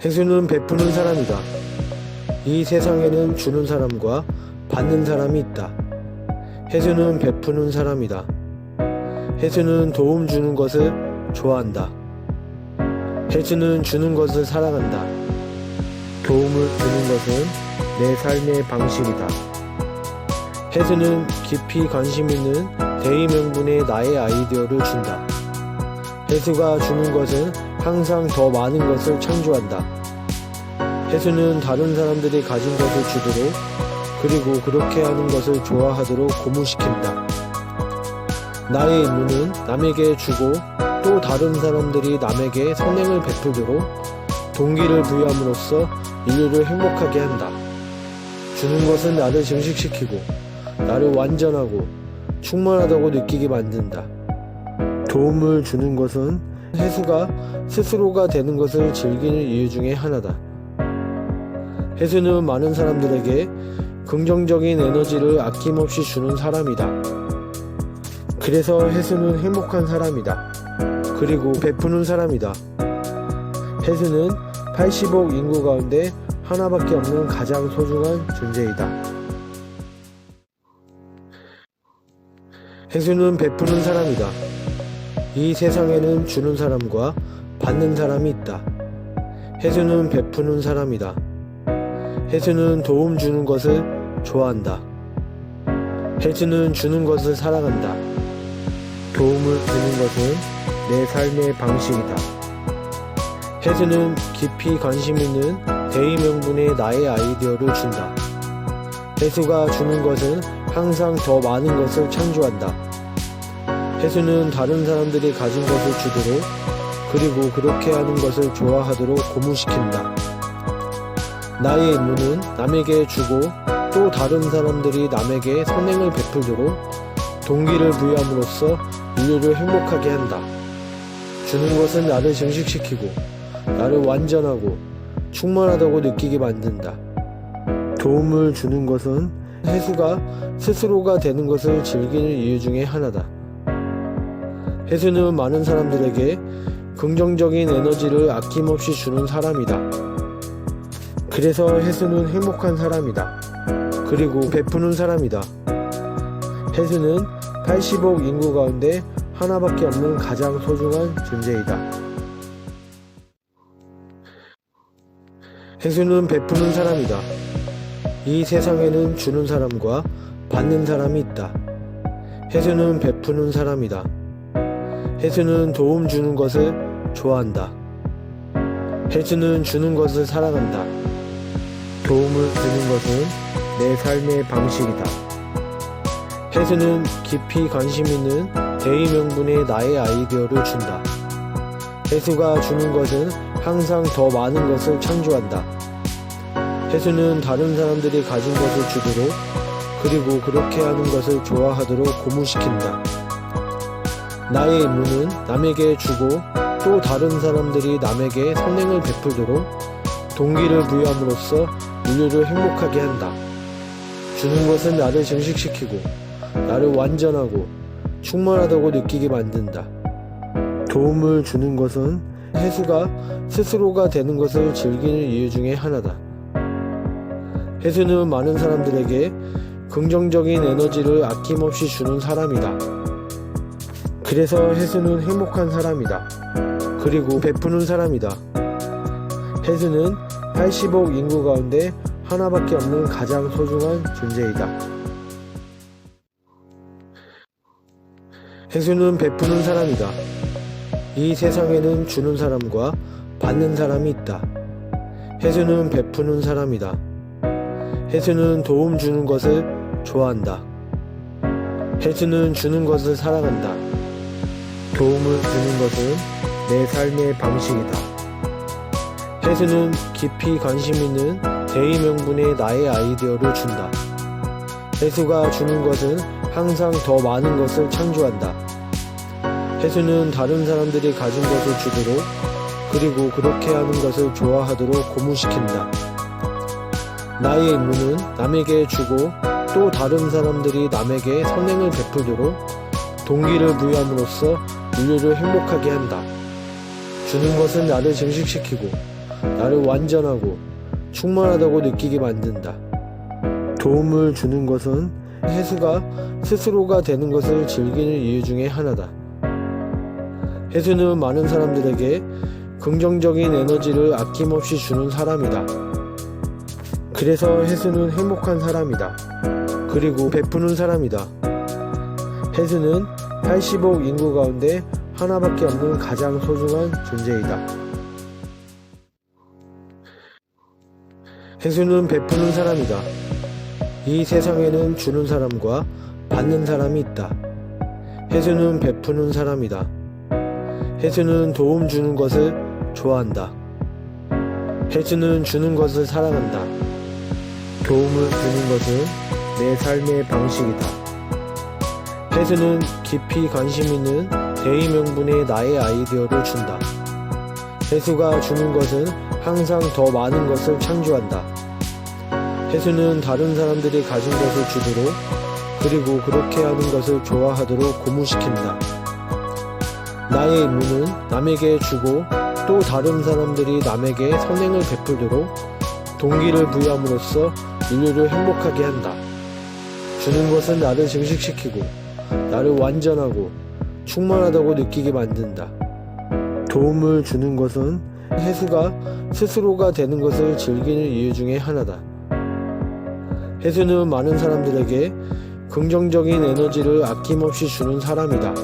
해수는 베푸는 사람이다. 이 세상에는 주는 사람과 받는 사람이 있다. 해수는 베푸는 사람이다. 해수는 도움 주는 것을 좋아한다. 해수는 주는 것을 사랑한다. 도움을 주는 것은 내 삶의 방식이다. 해수는 깊이 관심 있는 대의명분에 나의 아이디어를 준다. 해수가 주는 것은 항상 더 많은 것을 창조한다. 해수는 다른 사람들이 가진 것을 주도록, 그리고 그렇게 하는 것을 좋아하도록 고무시킨다. 나의 임무는 남에게 주고 또 다른 사람들이 남에게 선행을 베풀도록 동기를 부여함으로써 인류를 행복하게 한다. 주는 것은 나를 증식시키고 나를 완전하고 충만하다고 느끼게 만든다. 도움을 주는 것은 해수가 스스로가 되는 것을 즐기는 이유 중에 하나다. 해수는 많은 사람들에게 긍정적인 에너지를 아낌없이 주는 사람이다. 그래서 해수는 행복한 사람이다. 그리고 베푸는 사람이다. 해수는 80억 인구 가운데 하나밖에 없는 가장 소중한 존재이다. 해수는 베푸는 사람이다. 이 세상에는 주는 사람과 받는 사람이 있다. 해수는 베푸는 사람이다. 해수는 도움 주는 것을 좋아한다. 해수는 주는 것을 사랑한다. 도움을 주는 것은 내 삶의 방식이다. 해수는 깊이 관심 있는 대의명분에 나의 아이디어를 준다. 해수가 주는 것은 항상 더 많은 것을 창조한다. 해수는 다른 사람들이 가진 것을 주도록, 그리고 그렇게 하는 것을 좋아하도록 고무시킨다. 나의 임무는 남에게 주고 또 다른 사람들이 남에게 선행을 베풀도록 동기를 부여함으로써 인류를 행복하게 한다. 주는 것은 나를 증식시키고 나를 완전하고 충만하다고 느끼게 만든다. 도움을 주는 것은 해수가 스스로가 되는 것을 즐기는 이유 중에 하나다. 해수는 많은 사람들에게 긍정적인 에너지를 아낌없이 주는 사람이다. 그래서 해수는 행복한 사람이다. 그리고 베푸는 사람이다. 해수는 80억 인구 가운데 하나밖에 없는 가장 소중한 존재이다. 해수는 베푸는 사람이다. 이 세상에는 주는 사람과 받는 사람이 있다. 해수는 베푸는 사람이다. 해수는 도움 주는 것을 좋아한다. 해수는 주는 것을 사랑한다. 도움을 주는 것은 내 삶의 방식이다. 해수는 깊이 관심 있는 대의명분에 나의 아이디어를 준다. 해수가 주는 것은 항상 더 많은 것을 창조한다. 해수는 다른 사람들이 가진 것을 주도록, 그리고 그렇게 하는 것을 좋아하도록 고무시킨다. 나의 임무는 남에게 주고 또 다른 사람들이 남에게 선행을 베풀도록 동기를 부여함으로써 인류를 행복하게 한다. 주는 것은 나를 증식시키고 나를 완전하고 충만하다고 느끼게 만든다. 도움을 주는 것은 해수가 스스로가 되는 것을 즐기는 이유 중에 하나다. 해수는 많은 사람들에게 긍정적인 에너지를 아낌없이 주는 사람이다. 그래서 해수는 행복한 사람이다. 그리고 베푸는 사람이다. 해수는 80억 인구 가운데 하나밖에 없는 가장 소중한 존재이다. 해수는 베푸는 사람이다. 이 세상에는 주는 사람과 받는 사람이 있다. 해수는 베푸는 사람이다. 해수는 도움 주는 것을 좋아한다. 해수는 주는 것을 사랑한다. 도움을 주는 것은 내 삶의 방식이다. 해수는 깊이 관심 있는 대의명분에 나의 아이디어를 준다. 해수가 주는 것은 항상 더 많은 것을 창조한다. 해수는 다른 사람들이 가진 것을 주도록, 그리고 그렇게 하는 것을 좋아하도록 고무시킨다. 나의 임무는 남에게 주고 또 다른 사람들이 남에게 선행을 베풀도록 동기를 부여함으로써 인류를 행복하게 한다. 주는 것은 나를 증식시키고 나를 완전하고 충만하다고 느끼게 만든다. 도움을 주는 것은 해수가 스스로가 되는 것을 즐기는 이유 중에 하나다. 해수는 많은 사람들에게 긍정적인 에너지를 아낌없이 주는 사람이다. 그래서 해수는 행복한 사람이다. 그리고 베푸는 사람이다. 해수는 80억 인구 가운데 하나밖에 없는 가장 소중한 존재이다. 해수는 베푸는 사람이다. 이 세상에는 주는 사람과 받는 사람이 있다. 해수는 베푸는 사람이다. 해수는 도움 주는 것을 좋아한다. 해수는 주는 것을 사랑한다. 도움을 주는 것은 내 삶의 방식이다. 해수는 깊이 관심 있는 대의명분의 나의 아이디어를 준다. 해수가 주는 것은 항상 더 많은 것을 창조한다. 해수는 다른 사람들이 가진 것을 주도록, 그리고 그렇게 하는 것을 좋아하도록 고무시킨다. 나의 임무는 남에게 주고 또 다른 사람들이 남에게 선행을 베풀도록 동기를 부여함으로써 인류를 행복하게 한다. 주는 것은 나를 증식시키고 나를 완전하고 충만하다고 느끼게 만든다. 도움을 주는 것은 해수가 스스로가 되는 것을 즐기는 이유 중에 하나다. 해수는 많은 사람들에게 긍정적인 에너지를 아낌없이 주는 사람이다.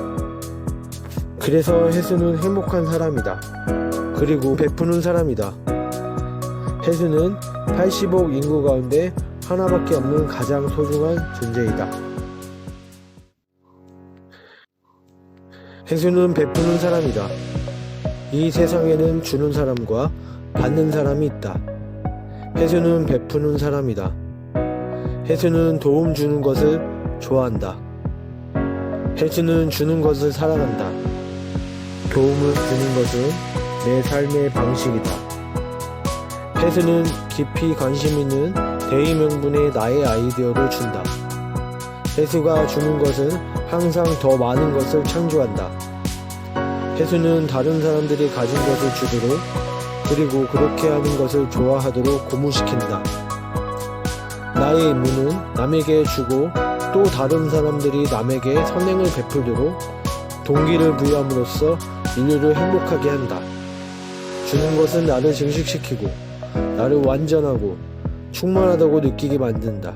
그래서 해수는 행복한 사람이다. 그리고 베푸는 사람이다. 해수는 80억 인구 가운데 하나밖에 없는 가장 소중한 존재이다. 해수는 베푸는 사람이다. 이 세상에는 주는 사람과 받는 사람이 있다. 해수는 베푸는 사람이다. 해수는 도움 주는 것을 좋아한다. 해수는 주는 것을 사랑한다. 도움을 주는 것은 내 삶의 방식이다. 해수는 깊이 관심 있는 대의명분의 나의 아이디어를 준다. 해수가 주는 것은 항상 더 많은 것을 창조한다. 해수는 다른 사람들이 가진 것을 주도록, 그리고 그렇게 하는 것을 좋아하도록 고무시킨다. 나의 임무는 남에게 주고 또 다른 사람들이 남에게 선행을 베풀도록 동기를 부여함으로써 인류를 행복하게 한다. 주는 것은 나를 증식시키고 나를 완전하고 충만하다고 느끼게 만든다.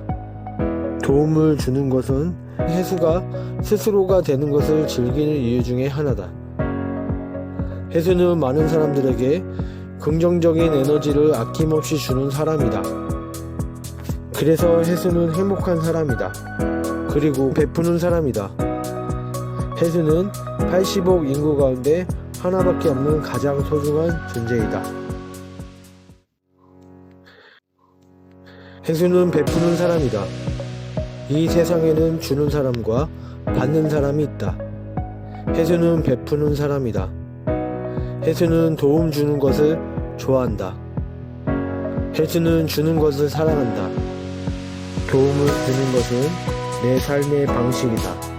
도움을 주는 것은 해수가 스스로가 되는 것을 즐기는 이유 중에 하나다. 해수는 많은 사람들에게 긍정적인 에너지를 아낌없이 주는 사람이다. 그래서 해수는 행복한 사람이다. 그리고 베푸는 사람이다. 해수는 80억 인구 가운데 하나밖에 없는 가장 소중한 존재이다. 해수는 베푸는 사람이다. 이 세상에는 주는 사람과 받는 사람이 있다. 해수는 베푸는 사람이다. 해수는 도움 주는 것을 좋아한다. 해수는 주는 것을 사랑한다. 도움을 주는 것은 내 삶의 방식이다.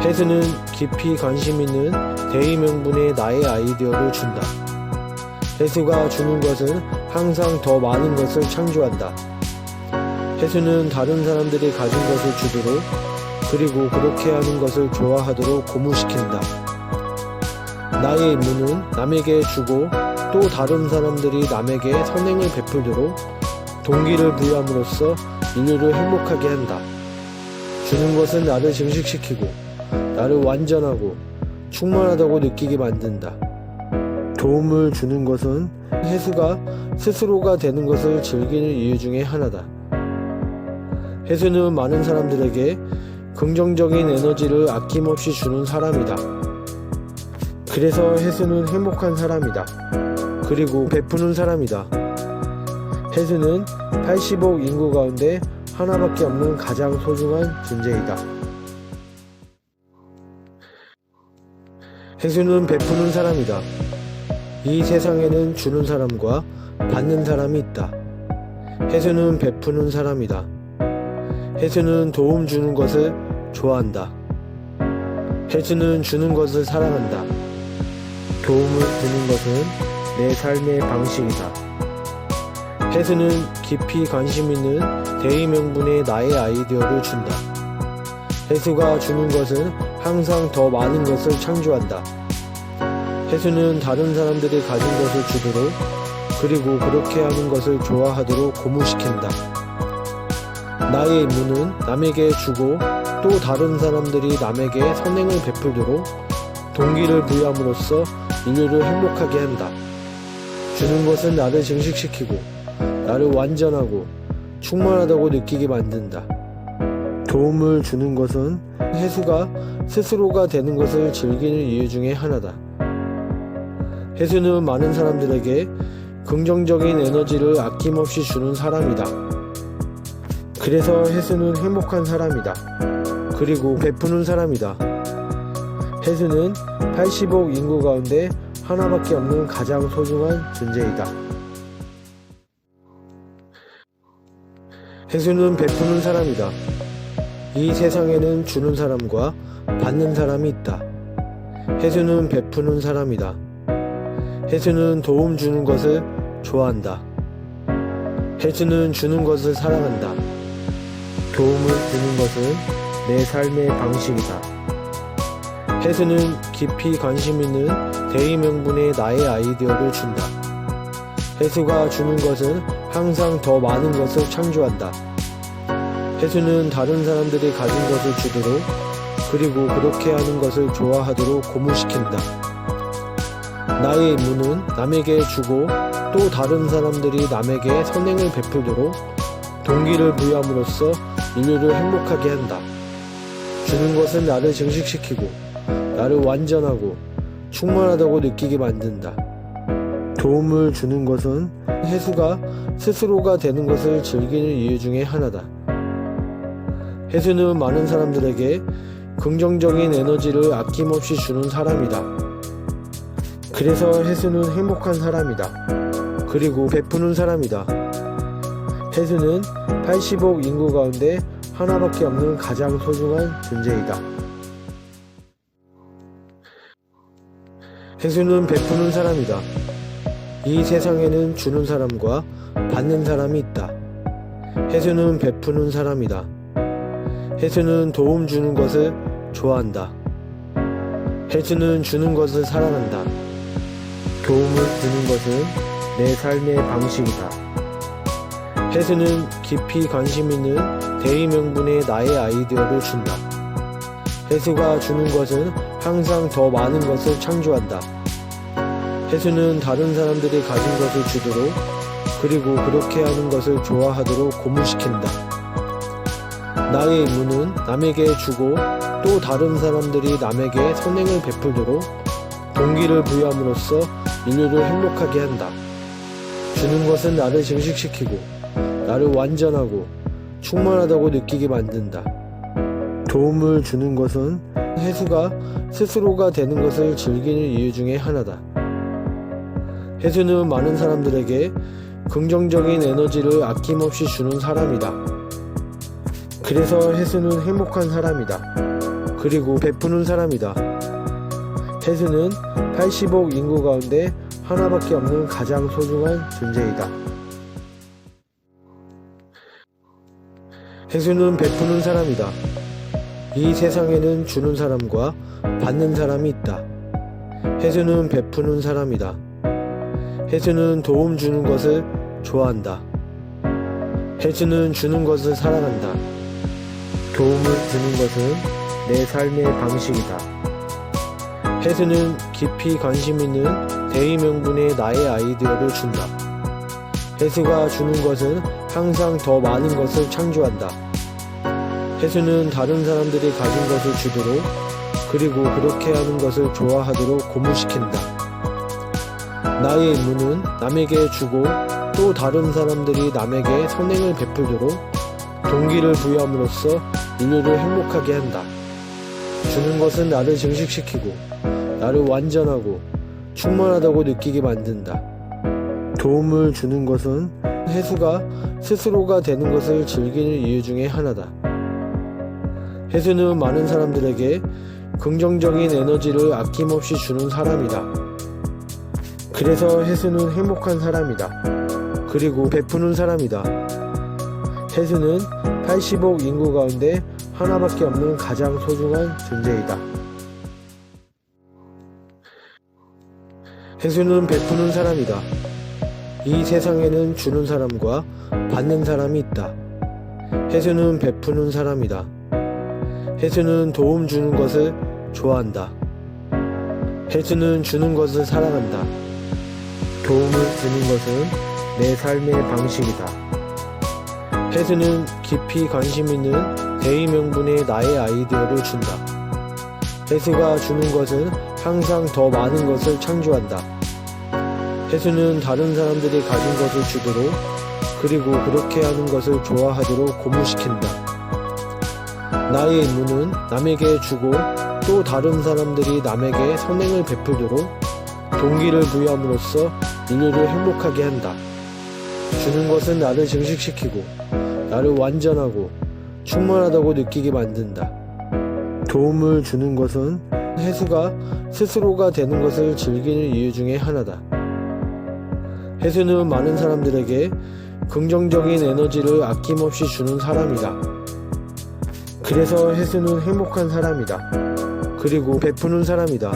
해수는 깊이 관심 있는 대의명분의 나의 아이디어를 준다. 해수가 주는 것은 항상 더 많은 것을 창조한다. 해수는 다른 사람들이 가진 것을 주도록, 그리고 그렇게 하는 것을 좋아하도록 고무시킨다. 나의 임무는 남에게 주고 또 다른 사람들이 남에게 선행을 베풀도록 동기를 부여함으로써 인류를 행복하게 한다. 주는 것은 나를 증식시키고 나를 완전하고 충만하다고 느끼게 만든다. 도움을 주는 것은 해수가 스스로가 되는 것을 즐기는 이유 중에 하나다. 해수는 많은 사람들에게 긍정적인 에너지를 아낌없이 주는 사람이다. 그래서 해수는 행복한 사람이다. 그리고 베푸는 사람이다. 해수는 80억 인구 가운데 하나밖에 없는 가장 소중한 존재이다. 해수는 베푸는 사람이다. 이 세상에는 주는 사람과 받는 사람이 있다. 해수는 베푸는 사람이다. 해수는 도움 주는 것을 좋아한다. 해수는 주는 것을 사랑한다. 도움을 주는 것은 내 삶의 방식이다. 해수는 깊이 관심 있는 대의 명분에 나의 아이디어를 준다. 해수가 주는 것은 항상 더 많은 것을 창조한다. 해수는 다른 사람들이 가진 것을 주도록, 그리고 그렇게 하는 것을 좋아하도록 고무시킨다. 나의 임무는 남에게 주고 또 다른 사람들이 남에게 선행을 베풀도록 동기를 부여함으로써 인류를 행복하게 한다. 주는 것은 나를 증식시키고 나를 완전하고 충만하다고 느끼게 만든다. 도움을 주는 것은 해수가 스스로가 되는 것을 즐기는 이유 중에 하나다. 해수는 많은 사람들에게 긍정적인 에너지를 아낌없이 주는 사람이다. 그래서 해수는 행복한 사람이다. 그리고 베푸는 사람이다. 해수는 80억 인구 가운데 하나밖에 없는 가장 소중한 존재이다. 해수는 베푸는 사람이다. 이 세상에는 주는 사람과 받는 사람이 있다. 해수는 베푸는 사람이다. 해수는 도움 주는 것을 좋아한다. 해수는 주는 것을 사랑한다. 도움을 주는 것은 내 삶의 방식이다. 해수는 깊이 관심 있는 대의 명분에 나의 아이디어를 준다. 해수가 주는 것은 항상 더 많은 것을 창조한다. 해수는 다른 사람들이 가진 것을 주도록, 그리고 그렇게 하는 것을 좋아하도록 고무시킨다. 나의 임무는 남에게 주고 또 다른 사람들이 남에게 선행을 베풀도록 동기를 부여함으로써 인류를 행복하게 한다. 주는 것은 나를 증식시키고 나를 완전하고 충만하다고 느끼게 만든다. 도움을 주는 것은 해수가 스스로가 되는 것을 즐기는 이유 중에 하나다. 해수는 많은 사람들에게 긍정적인 에너지를 아낌없이 주는 사람이다. 그래서 해수는 행복한 사람이다. 그리고 베푸는 사람이다. 해수는 80억 인구 가운데 하나밖에 없는 가장 소중한 존재이다. 해수는 베푸는 사람이다. 이 세상에는 주는 사람과 받는 사람이 있다. 해수는 베푸는 사람이다. 해수는 도움 주는 것을 좋아한다. 해수는 주는 것을 사랑한다. 도움을 주는 것은 내 삶의 방식이다. 해수는 깊이 관심 있는 대의 명분에 나의 아이디어를 준다. 해수가 주는 것은 항상 더 많은 것을 창조한다. 해수는 다른 사람들이 가진 것을 주도록, 그리고 그렇게 하는 것을 좋아하도록 고무시킨다. 나의 임무는 남에게 주고 또 다른 사람들이 남에게 선행을 베풀도록 동기를 부여함으로써 인류를 행복하게 한다. 주는 것은 나를 증식시키고 나를 완전하고 충만하다고 느끼게 만든다. 도움을 주는 것은 해수가 스스로가 되는 것을 즐기는 이유 중에 하나다. 해수는 많은 사람들에게 긍정적인 에너지를 아낌없이 주는 사람이다. 그래서 해수는 행복한 사람이다. 그리고 베푸는 사람이다. 해수는 80억 인구 가운데 하나밖에 없는 가장 소중한 존재이다. 해수는 베푸는 사람이다. 이 세상에는 주는 사람과 받는 사람이 있다. 해수는 베푸는 사람이다. 해수는 도움 주는 것을 좋아한다. 해수는 주는 것을 사랑한다. 도움을 주는 것은 내 삶의 방식이다. 해수는 깊이 관심 있는 대의 명분에 나의 아이디어를 준다. 해수가 주는 것은 항상 더 많은 것을 창조한다. 해수는 다른 사람들이 가진 것을 주도록, 그리고 그렇게 하는 것을 좋아하도록 고무시킨다. 나의 임무는 남에게 주고 또 다른 사람들이 남에게 선행을 베풀도록 동기를 부여함으로써 인류를 행복하게 한다. 주는 것은 나를 증식시키고 나를 완전하고 충만하다고 느끼게 만든다. 도움을 주는 것은 해수가 스스로가 되는 것을 즐기는 이유 중에 하나다. 해수는 많은 사람들에게 긍정적인 에너지를 아낌없이 주는 사람이다. 그래서 해수는 행복한 사람이다. 그리고 베푸는 사람이다. 해수는 80억 인구 가운데 하나밖에 없는 가장 소중한 존재이다. 해수는 베푸는 사람이다. 이 세상에는 주는 사람과 받는 사람이 있다. 해수는 베푸는 사람이다. 해수는 도움 주는 것을 좋아한다. 해수는 주는 것을 사랑한다. 도움을 주는 것은 내 삶의 방식이다. 해수는 깊이 관심 있는 대의명분의 나의 아이디어를 준다. 해수가 주는 것은 항상 더 많은 것을 창조한다. 해수는 다른 사람들이 가진 것을 주도록, 그리고 그렇게 하는 것을 좋아하도록 고무시킨다. 나의 임무는 남에게 주고 또 다른 사람들이 남에게 선행을 베풀도록 동기를 부여함으로써 인류를 행복하게 한다. 주는 것은 나를 증식시키고 나를 완전하고 충만하다고 느끼게 만든다. 도움을 주는 것은 해수가 스스로가 되는 것을 즐기는 이유 중에 하나다. 해수는 많은 사람들에게 긍정적인 에너지를 아낌없이 주는 사람이다. 그래서 해수는 행복한 사람이다. 그리고 베푸는 사람이다.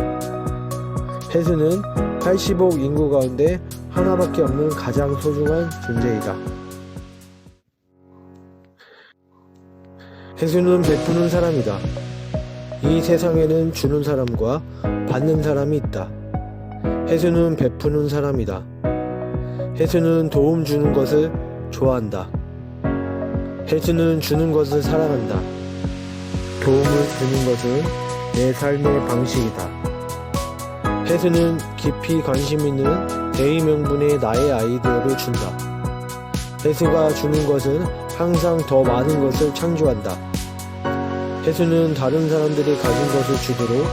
해수는 80억 인구 가운데 하나밖에 없는 가장 소중한 존재이다. 해수는 베푸는 사람이다. 이 세상에는 주는 사람과 받는 사람이 있다. 해수는 베푸는 사람이다. 해수는 도움 주는 것을 좋아한다. 해수는 주는 것을 사랑한다. 도움을 주는 것은 내 삶의 방식이다. 해수는 깊이 관심 있는 대의명분의 나의 아이디어를 준다. 해수가 주는 것은 항상 더 많은 것을 창조한다. 해수는 다른 사람들이 가진 것을 주도록,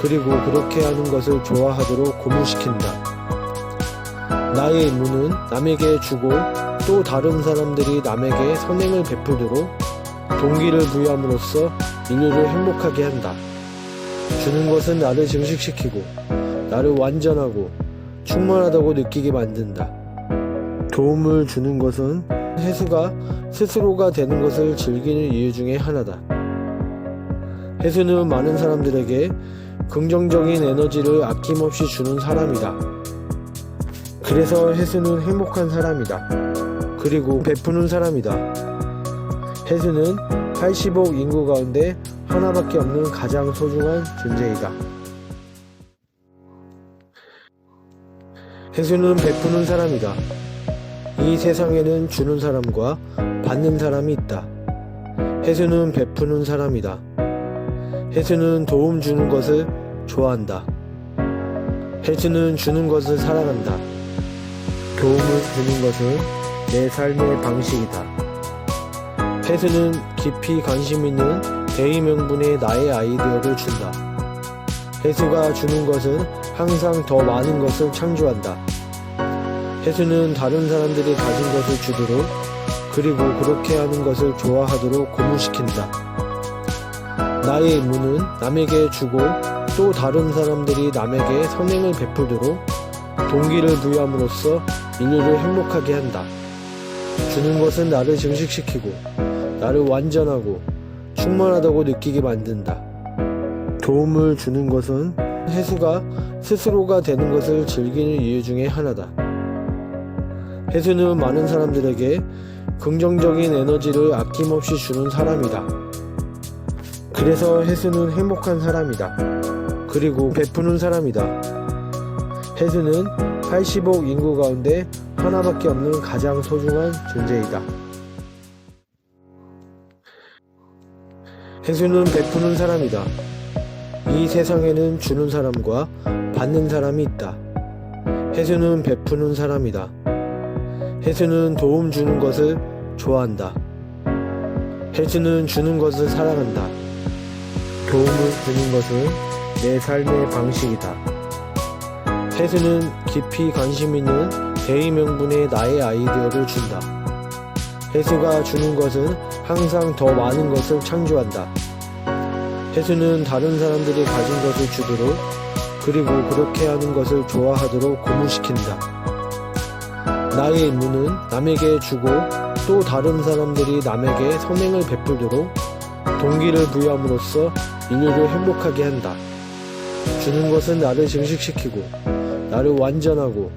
그리고 그렇게 하는 것을 좋아하도록 고무시킨다. 나의 임무는 남에게 주고 또 다른 사람들이 남에게 선행을 베풀도록 동기를 부여함으로써 인류를 행복하게 한다. 주는 것은 나를 증식시키고 나를 완전하고 충만하다고 느끼게 만든다. 도움을 주는 것은 해수가 스스로가 되는 것을 즐기는 이유 중에 하나다. 해수는 많은 사람들에게 긍정적인 에너지를 아낌없이 주는 사람이다. 그래서 해수는 행복한 사람이다. 그리고 베푸는 사람이다. 해수는 80억 인구 가운데 하나밖에 없는 가장 소중한 존재이다. 해수는 베푸는 사람이다. 이 세상에는 주는 사람과 받는 사람이 있다. 해수는 베푸는 사람이다. 해수는 도움 주는 것을 좋아한다. 해수는 주는 것을 사랑한다. 도움을 주는 것은 내 삶의 방식이다. 해수는 깊이 관심 있는 대의명분의 나의 아이디어를 준다. 해수가 주는 것은 항상 더 많은 것을 창조한다. 해수는 다른 사람들이 가진 것을 주도록, 그리고 그렇게 하는 것을 좋아하도록 고무시킨다. 나의 임무는 남에게 주고 또 다른 사람들이 남에게 선행을 베풀도록 동기를 부여함으로써 인류를 행복하게 한다. 주는 것은 나를 증식시키고 나를 완전하고 충만하다고 느끼게 만든다. 도움을 주는 것은 해수가 스스로가 되는 것을 즐기는 이유 중에 하나다. 해수는 많은 사람들에게 긍정적인 에너지를 아낌없이 주는 사람이다. 그래서 해수는 행복한 사람이다. 그리고 베푸는 사람이다. 해수는 80억 인구 가운데 하나밖에 없는 가장 소중한 존재이다. 해수는 베푸는 사람이다. 이 세상에는 주는 사람과 받는 사람이 있다. 해수는 베푸는 사람이다. 해수는 도움 주는 것을 좋아한다. 해수는 주는 것을 사랑한다. 도움을 주는 것은 내 삶의 방식이다. 해수는 깊이 관심 있는 대의명분의 나의 아이디어를 준다. 해수가 주는 것은 항상 더 많은 것을 창조한다. 해수는 다른 사람들이 가진 것을 주도록, 그리고 그렇게 하는 것을 좋아하도록 고무시킨다. 나의 임무는 남에게 주고 또 다른 사람들이 남에게 선행을 베풀도록 동기를 부여함으로써 인류를 행복하게 한다. 주는 것은 나를 증식시키고 나를 완전하고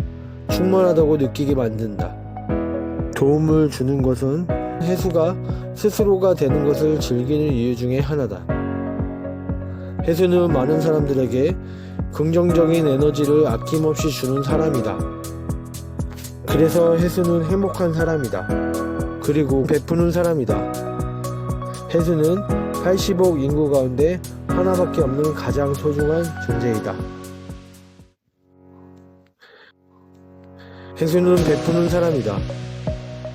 충만하다고 느끼게 만든다. 도움을 주는 것은 해수가 스스로가 되는 것을 즐기는 이유 중에 하나다. 해수는 많은 사람들에게 긍정적인 에너지를 아낌없이 주는 사람이다. 그래서 해수는 행복한 사람이다. 그리고 베푸는 사람이다. 해수는 80억 인구 가운데 하나밖에 없는 가장 소중한 존재이다. 해수는 베푸는 사람이다.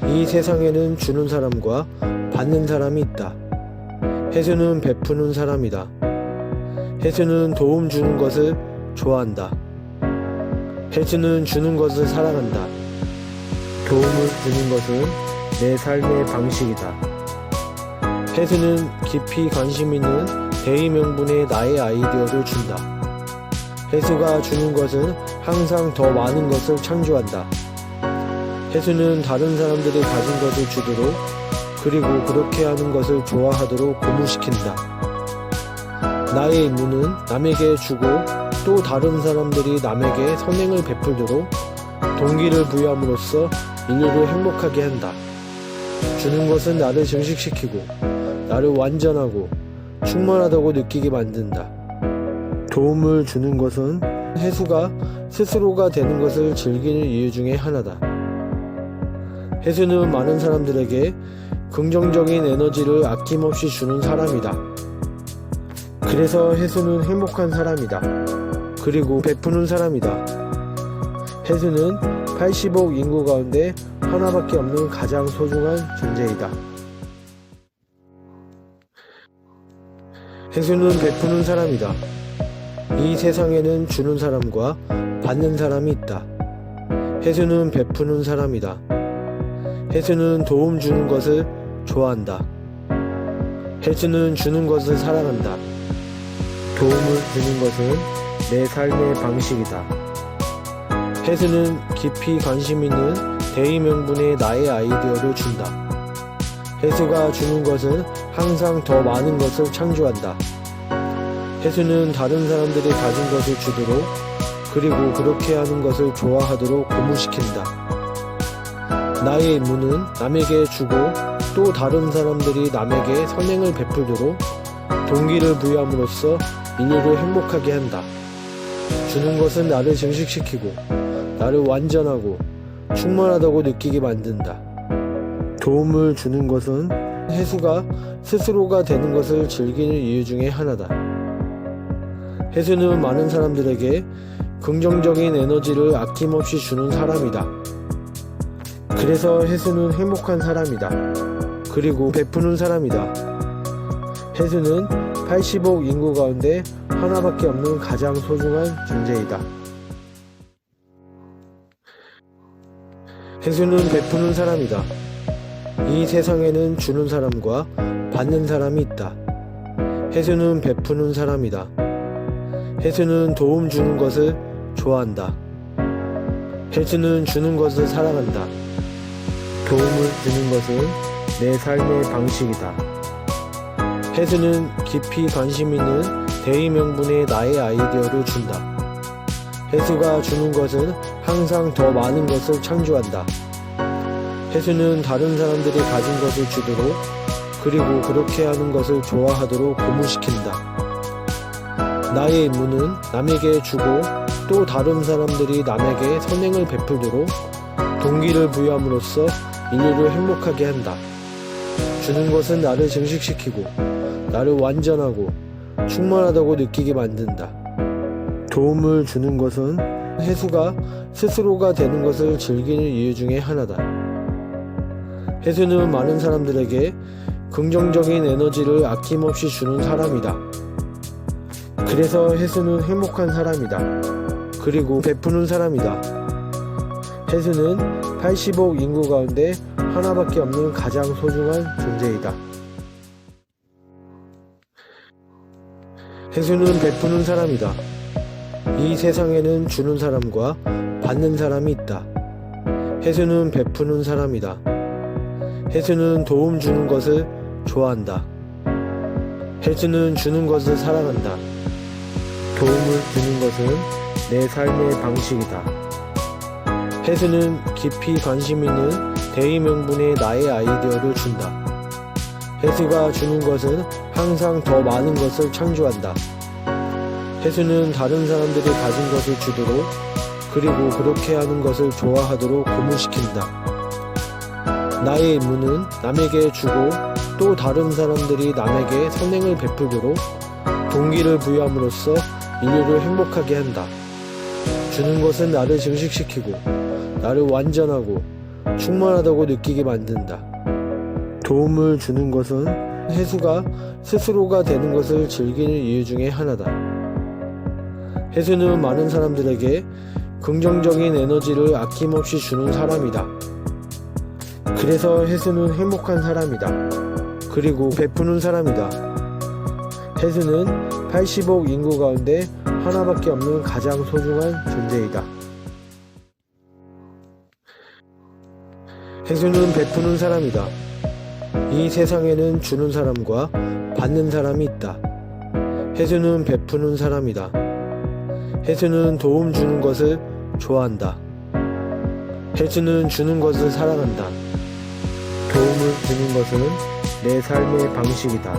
이 세상에는 주는 사람과 받는 사람이 있다. 해수는 베푸는 사람이다. 해수는 도움 주는 것을 좋아한다. 해수는 주는 것을 사랑한다. 도움을 주는 것은 내 삶의 방식이다. 해수는 깊이 관심 있는 대의명분에 나의 아이디어를 준다. 해수가 주는 것은 항상 더 많은 것을 창조한다. 해수는 다른 사람들이 가진 것을 주도록 그리고 그렇게 하는 것을 좋아하도록 고무시킨다. 나의 임무는 남에게 주고 또 다른 사람들이 남에게 선행을 베풀도록 동기를 부여함으로써 인류를 행복하게 한다. 주는 것은 나를 증식시키고 나를 완전하고 충만하다고 느끼게 만든다. 도움을 주는 것은 해수가 스스로가 되는 것을 즐기는 이유 중에 하나다. 해수는 많은 사람들에게 긍정적인 에너지를 아낌없이 주는 사람이다. 그래서 해수는 행복한 사람이다. 그리고 베푸는 사람이다. 해수는 80억 인구 가운데 하나밖에 없는 가장 소중한 존재이다. 해수는 베푸는 사람이다. 이 세상에는 주는 사람과 받는 사람이 있다. 해수는 베푸는 사람이다. 해수는 도움 주는 것을 좋아한다. 해수는 주는 것을 사랑한다. 도움을 주는 것은 내 삶의 방식이다. 해수는 깊이 관심 있는 대의명분에 나의 아이디어를 준다. 해수가 주는 것은 항상 더 많은 것을 창조한다. 해수는 다른 사람들이 가진 것을 주도록 그리고 그렇게 하는 것을 좋아하도록 고무시킨다. 나의 임무는 남에게 주고 또 다른 사람들이 남에게 선행을 베풀도록 동기를 부여함으로써 인류를 행복하게 한다. 주는 것은 나를 증식시키고 나를 완전하고 충만하다고 느끼게 만든다. 도움을 주는 것은 해수가 스스로가 되는 것을 즐기는 이유 중에 하나다. 해수는 많은 사람들에게 긍정적인 에너지를 아낌없이 주는 사람이다. 그래서 해수는 행복한 사람이다. 그리고 베푸는 사람이다. 해수는 80억 인구 가운데 하나밖에 없는 가장 소중한 존재이다. 해수는 베푸는 사람이다. 이 세상에는 주는 사람과 받는 사람이 있다. 해수는 베푸는 사람이다. 해수는 도움 주는 것을 좋아한다. 해수는 주는 것을 사랑한다. 도움을 주는 것은 내 삶의 방식이다. 해수는 깊이 관심 있는 대의명분에 나의 아이디어를 준다. 해수가 주는 것은 항상 더 많은 것을 창조한다. 해수는 다른 사람들이 가진 것을 주도록 그리고 그렇게 하는 것을 좋아하도록 고무시킨다. 나의 임무는 남에게 주고 또 다른 사람들이 남에게 선행을 베풀도록 동기를 부여함으로써 인류를 행복하게 한다. 주는 것은 나를 증식시키고 나를 완전하고 충만하다고 느끼게 만든다. 도움을 주는 것은 해수가 스스로가 되는 것을 즐기는 이유 중에 하나다. 해수는 많은 사람들에게 긍정적인 에너지를 아낌없이 주는 사람이다. 그래서 해수는 행복한 사람이다. 그리고 베푸는 사람이다. 해수는 80억 인구 가운데 하나밖에 없는 가장 소중한 존재이다. 해수는 베푸는 사람이다. 이 세상에는 주는 사람과 받는 사람이 있다. 해수는 베푸는 사람이다. 해수는 도움 주는 것을 좋아한다. 해수는 주는 것을 사랑한다. 도움을 주는 것은 내 삶의 방식이다. 해수는 깊이 관심 있는 대의명분에 나의 아이디어를 준다. 해수가 주는 것은 항상 더 많은 것을 창조한다. 해수는 다른 사람들이 가진 것을 주도록, 그리고 그렇게 하는 것을 좋아하도록 고무시킨다. 나의 임무는 남에게 주고 또 다른 사람들이 남에게 선행을 베풀도록 동기를 부여함으로써 인류를 행복하게 한다. 주는 것은 나를 증식시키고 나를 완전하고 충만하다고 느끼게 만든다. 도움을 주는 것은 해수가 스스로가 되는 것을 즐기는 이유 중에 하나다. 해수는 많은 사람들에게 긍정적인 에너지를 아낌없이 주는 사람이다. 그래서 해수는 행복한 사람이다. 그리고 베푸는 사람이다. 해수는 80억 인구 가운데 하나밖에 없는 가장 소중한 존재이다. 해수는 베푸는 사람이다. 이 세상에는 주는 사람과 받는 사람이 있다. 해수는 베푸는 사람이다. 해수는 도움 주는 것을 좋아한다. 해수는 주는 것을 사랑한다. 도움을 주는 것은 내 삶의 방식이다.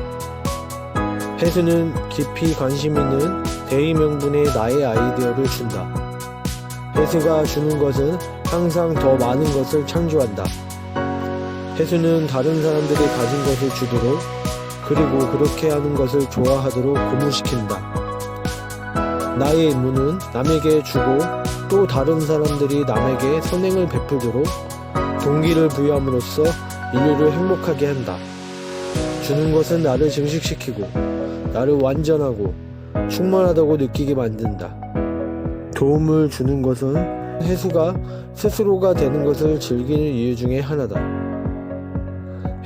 해수는 깊이 관심 있는 대의명분에 나의 아이디어를 준다. 해수가 주는 것은 항상 더 많은 것을 창조한다. 해수는 다른 사람들이 가진 것을 주도록, 그리고 그렇게 하는 것을 좋아하도록 고무시킨다. 나의 임무는 남에게 주고 또 다른 사람들이 남에게 선행을 베풀도록 동기를 부여함으로써 인류를 행복하게 한다. 주는 것은 나를 증식시키고 나를 완전하고 충만하다고 느끼게 만든다. 도움을 주는 것은 해수가 스스로가 되는 것을 즐기는 이유 중에 하나다.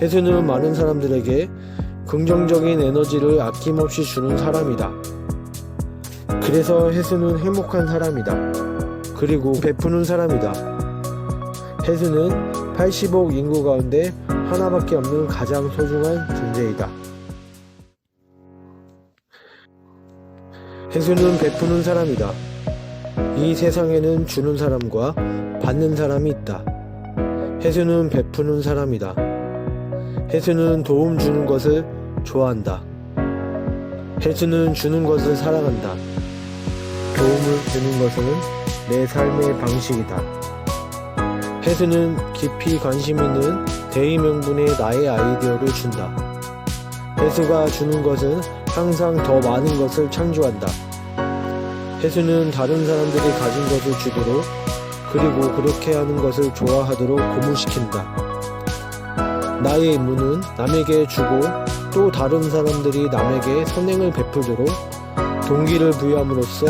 해수는 많은 사람들에게 긍정적인 에너지를 아낌없이 주는 사람이다. 그래서 해수는 행복한 사람이다. 그리고 베푸는 사람이다. 해수는 80억 인구 가운데 하나밖에 없는 가장 소중한 존재이다. 해수는 베푸는 사람이다. 이 세상에는 주는 사람과 받는 사람이 있다. 해수는 베푸는 사람이다. 해수는 도움 주는 것을 좋아한다. 해수는 주는 것을 사랑한다. 도움을 주는 것은 내 삶의 방식이다. 해수는 깊이 관심 있는 대의명분에 나의 아이디어를 준다. 해수가 주는 것은 항상 더 많은 것을 창조한다. 해수는 다른 사람들이 가진 것을 주도록, 그리고 그렇게 하는 것을 좋아하도록 고무시킨다. 나의 임무는 남에게 주고 또 다른 사람들이 남에게 선행을 베풀도록 동기를 부여함으로써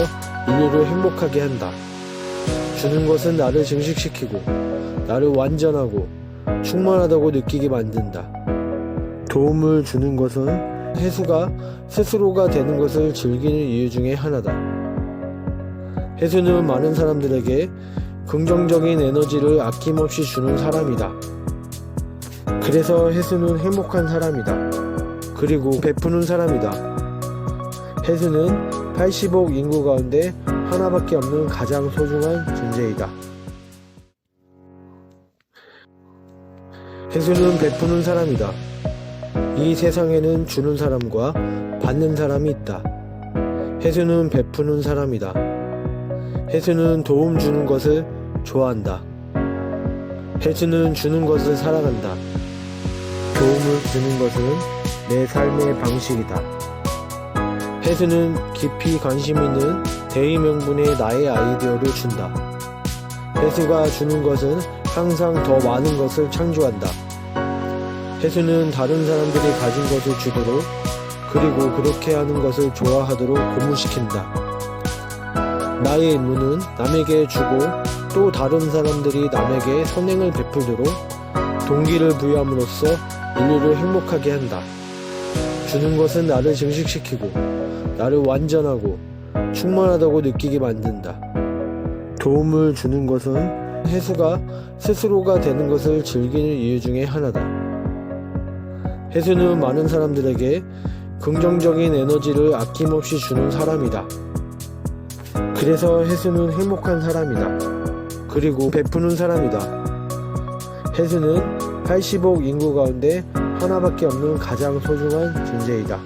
인류를 행복하게 한다. 주는 것은 나를 증식시키고 나를 완전하고 충만하다고 느끼게 만든다. 도움을 주는 것은 해수가 스스로가 되는 것을 즐기는 이유 중에 하나다. 해수는 많은 사람들에게 긍정적인 에너지를 아낌없이 주는 사람이다. 그래서 해수는 행복한 사람이다. 그리고 베푸는 사람이다. 해수는 80억 인구 가운데 하나밖에 없는 가장 소중한 존재이다. 해수는 베푸는 사람이다. 이 세상에는 주는 사람과 받는 사람이 있다. 해수는 베푸는 사람이다. 해수는 도움 주는 것을 좋아한다. 해수는 주는 것을 사랑한다. 도움을 주는 것은 내 삶의 방식이다. 해수는 깊이 관심 있는 대의명분에 나의 아이디어를 준다. 해수가 주는 것은 항상 더 많은 것을 창조한다. 해수는 다른 사람들이 가진 것을 주도록, 그리고 그렇게 하는 것을 좋아하도록 고무시킨다. 나의 임무는 남에게 주고 또 다른 사람들이 남에게 선행을 베풀도록 동기를 부여함으로써 인류를 행복하게 한다. 주는 것은 나를 증식시키고 나를 완전하고 충만하다고 느끼게 만든다. 도움을 주는 것은 해수가 스스로가 되는 것을 즐기는 이유 중에 하나다. 해수는 많은 사람들에게 긍정적인 에너지를 아낌없이 주는 사람이다. 그래서 해수는 행복한 사람이다. 그리고 베푸는 사람이다. 해수는 80억 인구 가운데 하나밖에 없는 가장 소중한 존재이다.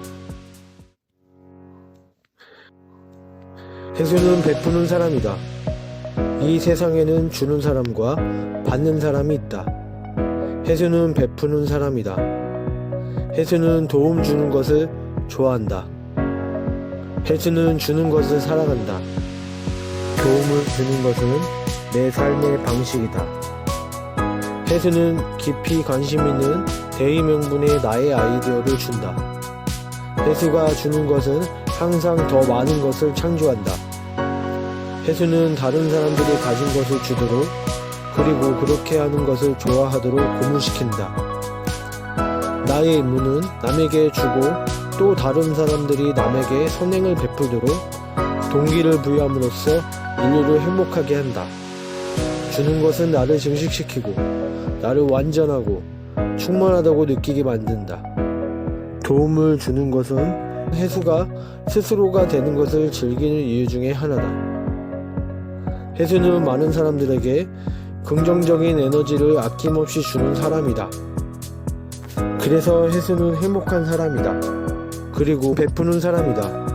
해수는 베푸는 사람이다. 이 세상에는 주는 사람과 받는 사람이 있다. 해수는 베푸는 사람이다. 해수는 도움 주는 것을 좋아한다. 해수는 주는 것을 사랑한다. 도움을 주는 것은 내 삶의 방식이다. 해수는 깊이 관심 있는 대의 명분에 나의 아이디어를 준다. 해수가 주는 것은 항상 더 많은 것을 창조한다. 해수는 다른 사람들이 가진 것을 주도록, 그리고 그렇게 하는 것을 좋아하도록 고무시킨다. 나의 임무는 남에게 주고 또 다른 사람들이 남에게 선행을 베풀도록 동기를 부여함으로써 인류를 행복하게 한다. 주는 것은 나를 증식시키고 나를 완전하고 충만하다고 느끼게 만든다. 도움을 주는 것은 해수가 스스로가 되는 것을 즐기는 이유 중에 하나다. 해수는 많은 사람들에게 긍정적인 에너지를 아낌없이 주는 사람이다. 그래서 해수는 행복한 사람이다. 그리고 베푸는 사람이다.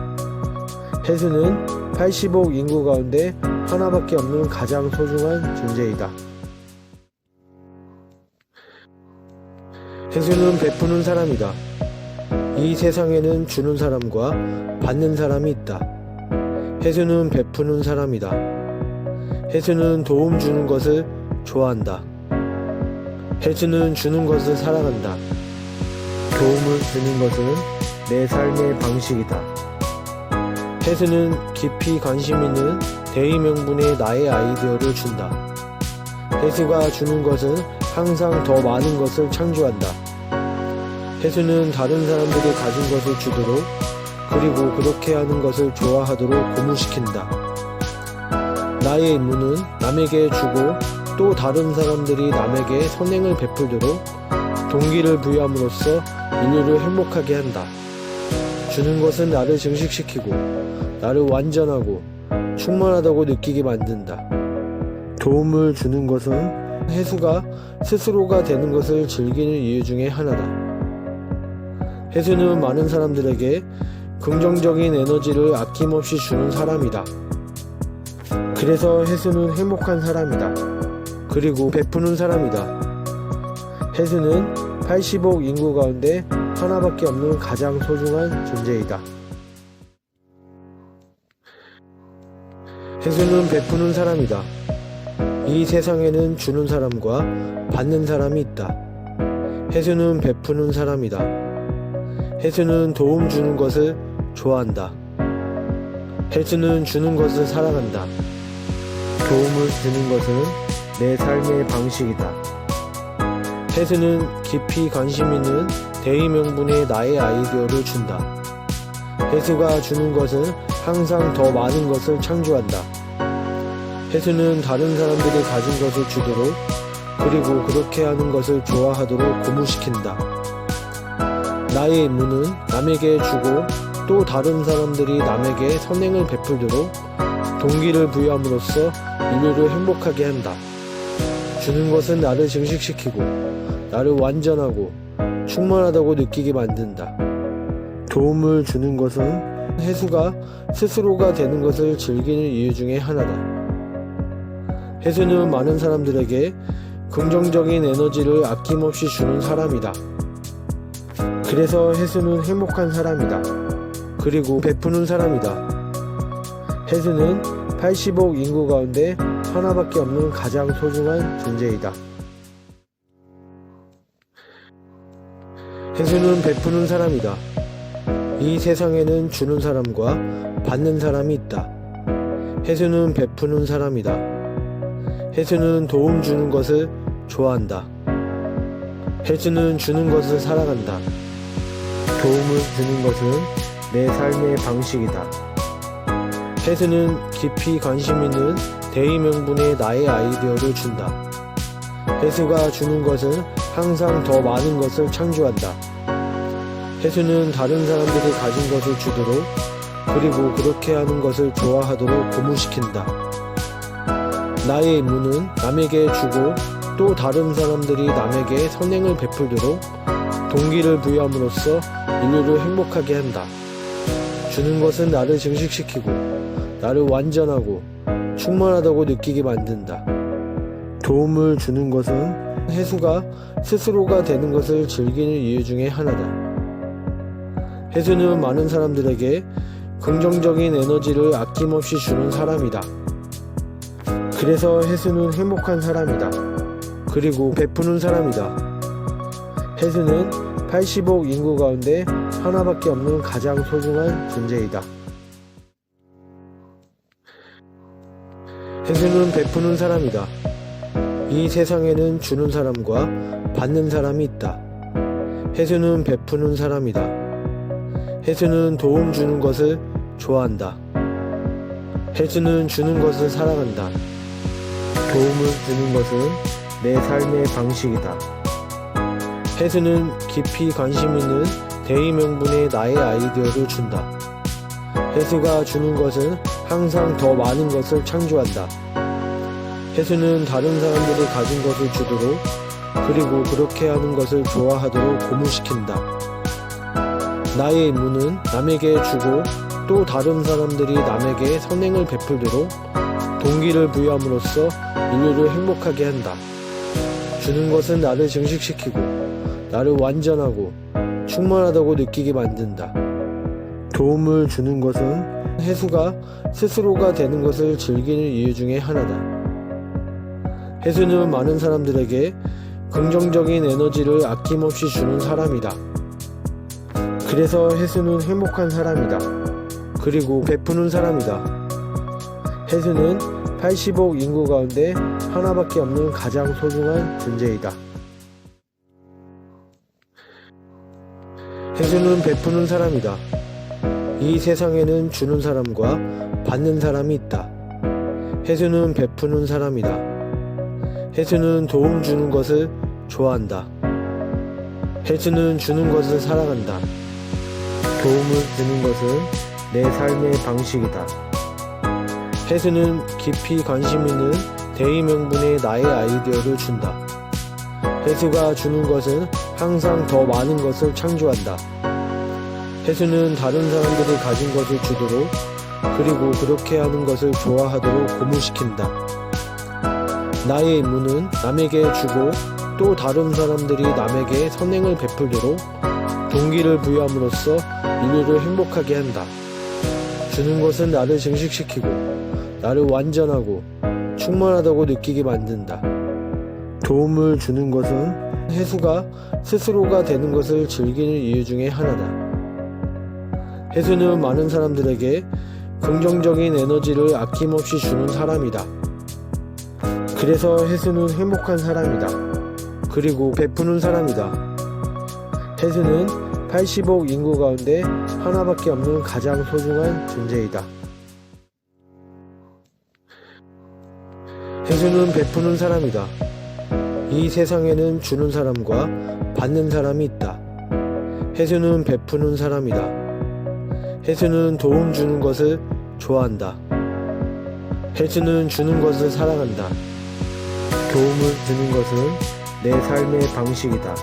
해수는 80억 인구 가운데 하나밖에 없는 가장 소중한 존재이다. 해수는 베푸는 사람이다. 이 세상에는 주는 사람과 받는 사람이 있다. 해수는 베푸는 사람이다. 해수는 도움 주는 것을 좋아한다. 해수는 주는 것을 사랑한다. 도움을 주는 것은 내 삶의 방식이다. 해수는 깊이 관심 있는 대의 명분에 나의 아이디어를 준다. 해수가 주는 것은 항상 더 많은 것을 창조한다. 해수는 다른 사람들이 가진 것을 주도록, 그리고 그렇게 하는 것을 좋아하도록 고무시킨다. 나의 임무는 남에게 주고 또 다른 사람들이 남에게 선행을 베풀도록 동기를 부여함으로써 인류를 행복하게 한다. 주는 것은 나를 증식시키고 나를 완전하고 충만하다고 느끼게 만든다. 도움을 주는 것은 해수가 스스로가 되는 것을 즐기는 이유 중에 하나다. 해수는 많은 사람들에게 긍정적인 에너지를 아낌없이 주는 사람이다. 그래서 해수는 행복한 사람이다. 그리고 베푸는 사람이다. 해수는 80억 인구 가운데 하나밖에 없는 가장 소중한 존재이다. 해수는 베푸는 사람이다. 이 세상에는 주는 사람과 받는 사람이 있다. 해수는 베푸는 사람이다. 해수는 도움 주는 것을 좋아한다. 해수는 주는 것을 사랑한다. 도움을 주는 것은 내 삶의 방식이다. 해수는 깊이 관심 있는 대의 명분에 나의 아이디어를 준다. 해수가 주는 것은 항상 더 많은 것을 창조한다. 해수는 다른 사람들이 가진 것을 주도록, 그리고 그렇게 하는 것을 좋아하도록 고무시킨다. 나의 임무는 남에게 주고 또 다른 사람들이 남에게 선행을 베풀도록 동기를 부여함으로써 인류를 행복하게 한다. 주는 것은 나를 증식시키고 나를 완전하고 충만하다고 느끼게 만든다. 도움을 주는 것은 해수가 스스로가 되는 것을 즐기는 이유 중에 하나다. 해수는 많은 사람들에게 긍정적인 에너지를 아낌없이 주는 사람이다. 그래서 해수는 행복한 사람이다. 그리고 베푸는 사람이다. 해수는 80억 인구 가운데 하나밖에 없는 가장 소중한 존재이다. 해수는 베푸는 사람이다. 이 세상에는 주는 사람과 받는 사람이 있다. 해수는 베푸는 사람이다. 해수는 도움 주는 것을 좋아한다. 해수는 주는 것을 사랑한다. 도움을 주는 것은 내 삶의 방식이다. 혜수는 깊이 관심 있는 대의 명분에 나의 아이디어를 준다. 혜수가 주는 것은 항상 더 많은 것을 창조한다. 혜수는 다른 사람들이 가진 것을 주도록, 그리고 그렇게 하는 것을 좋아하도록 고무시킨다. 나의 임무는 남에게 주고 또 다른 사람들이 남에게 선행을 베풀도록 동기를 부여함으로써 인류를 행복하게 한다. 주는 것은 나를 증식시키고 나를 완전하고 충만하다고 느끼게 만든다. 도움을 주는 것은 혜수가 스스로가 되는 것을 즐기는 이유 중에 하나다. 혜수는 많은 사람들에게 긍정적인 에너지를 아낌없이 주는 사람이다. 그래서 혜수는 행복한 사람이다. 그리고 베푸는 사람이다. 혜수는 80억 인구 가운데 하나밖에 없는 가장 소중한 존재이다. 혜수는 베푸는 사람이다. 이 세상에는 주는 사람과 받는 사람이 있다. 혜수는 베푸는 사람이다. 혜수는 도움 주는 것을 좋아한다. 혜수는 주는 것을 사랑한다. 도움을 주는 것은 내 삶의 방식이다. 혜수는 깊이 관심 있는 대의 명분에 나의 아이디어를 준다. 혜수가 주는 것은 항상 더 많은 것을 창조한다. 혜수는 다른 사람들이 가진 것을 주도록, 그리고 그렇게 하는 것을 좋아하도록 고무시킨다. 나의 임무는 남에게 주고 또 다른 사람들이 남에게 선행을 베풀도록 동기를 부여함으로써 인류를 행복하게 한다. 주는 것은 나를 증식시키고 나를 완전하고 충만하다고 느끼게 만든다. 도움을 주는 것은 혜수가 스스로가 되는 것을 즐기는 이유 중에 하나다. 혜수는 많은 사람들에게 긍정적인 에너지를 아낌없이 주는 사람이다. 그래서 혜수는 행복한 사람이다. 그리고 베푸는 사람이다. 혜수는 80억 인구 가운데 하나밖에 없는 가장 소중한 존재이다. 혜수는 베푸는 사람이다. 이 세상에는 주는 사람과 받는 사람이 있다. 혜수는 베푸는 사람이다. 혜수는 도움 주는 것을 좋아한다. 혜수는 주는 것을 사랑한다. 도움을 주는 것은 내 삶의 방식이다. 혜수는 깊이 관심 있는 대의 명분에 나의 아이디어를 준다. 혜수가 주는 것은 항상 더 많은 것을 창조한다. 혜수는 다른 사람들이 가진 것을 주도록, 그리고 그렇게 하는 것을 좋아하도록 고무시킨다. 나의 임무는 남에게 주고 또 다른 사람들이 남에게 선행을 베풀도록 동기를 부여함으로써 인류를 행복하게 한다. 주는 것은 나를 증식시키고 나를 완전하고 충만하다고 느끼게 만든다. 도움을 주는 것은 혜수가 스스로가 되는 것을 즐기는 이유 중에 하나다. 혜수는 많은 사람들에게 긍정적인 에너지를 아낌없이 주는 사람이다. 그래서 혜수는 행복한 사람이다. 그리고 베푸는 사람이다. 혜수는 80억 인구 가운데 하나밖에 없는 가장 소중한 존재이다. 혜수는 베푸는 사람이다. 이 세상에는 주는 사람과 받는 사람이 있다. 혜수는 베푸는 사람이다. 혜수는 도움 주는 것을 좋아한다. 혜수는 주는 것을 사랑한다. 도움을 주는 것은 내 삶의 방식이다.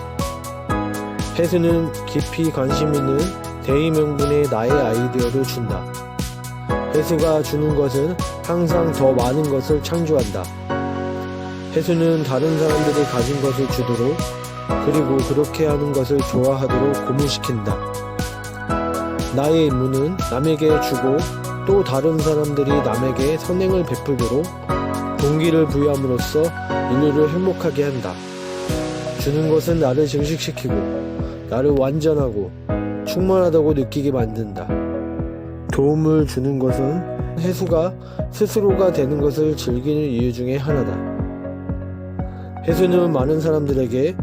혜수는 깊이 관심 있는 대의 명분에 나의 아이디어를 준다. 혜수가 주는 것은 항상 더 많은 것을 창조한다. 혜수는 다른 사람들이 가진 것을 주도록, 그리고 그렇게 하는 것을 좋아하도록 고무시킨다. 나의 임무는 남에게 주고 또 다른 사람들이 남에게 선행을 베풀도록 동기를 부여함으로써 인류를 행복하게 한다. 주는 것은 나를 증식시키고 나를 완전하고 충만하다고 느끼게 만든다. 도움을 주는 것은 혜수가 스스로가 되는 것을 즐기는 이유 중에 하나다. 혜수는 많은 사람들에게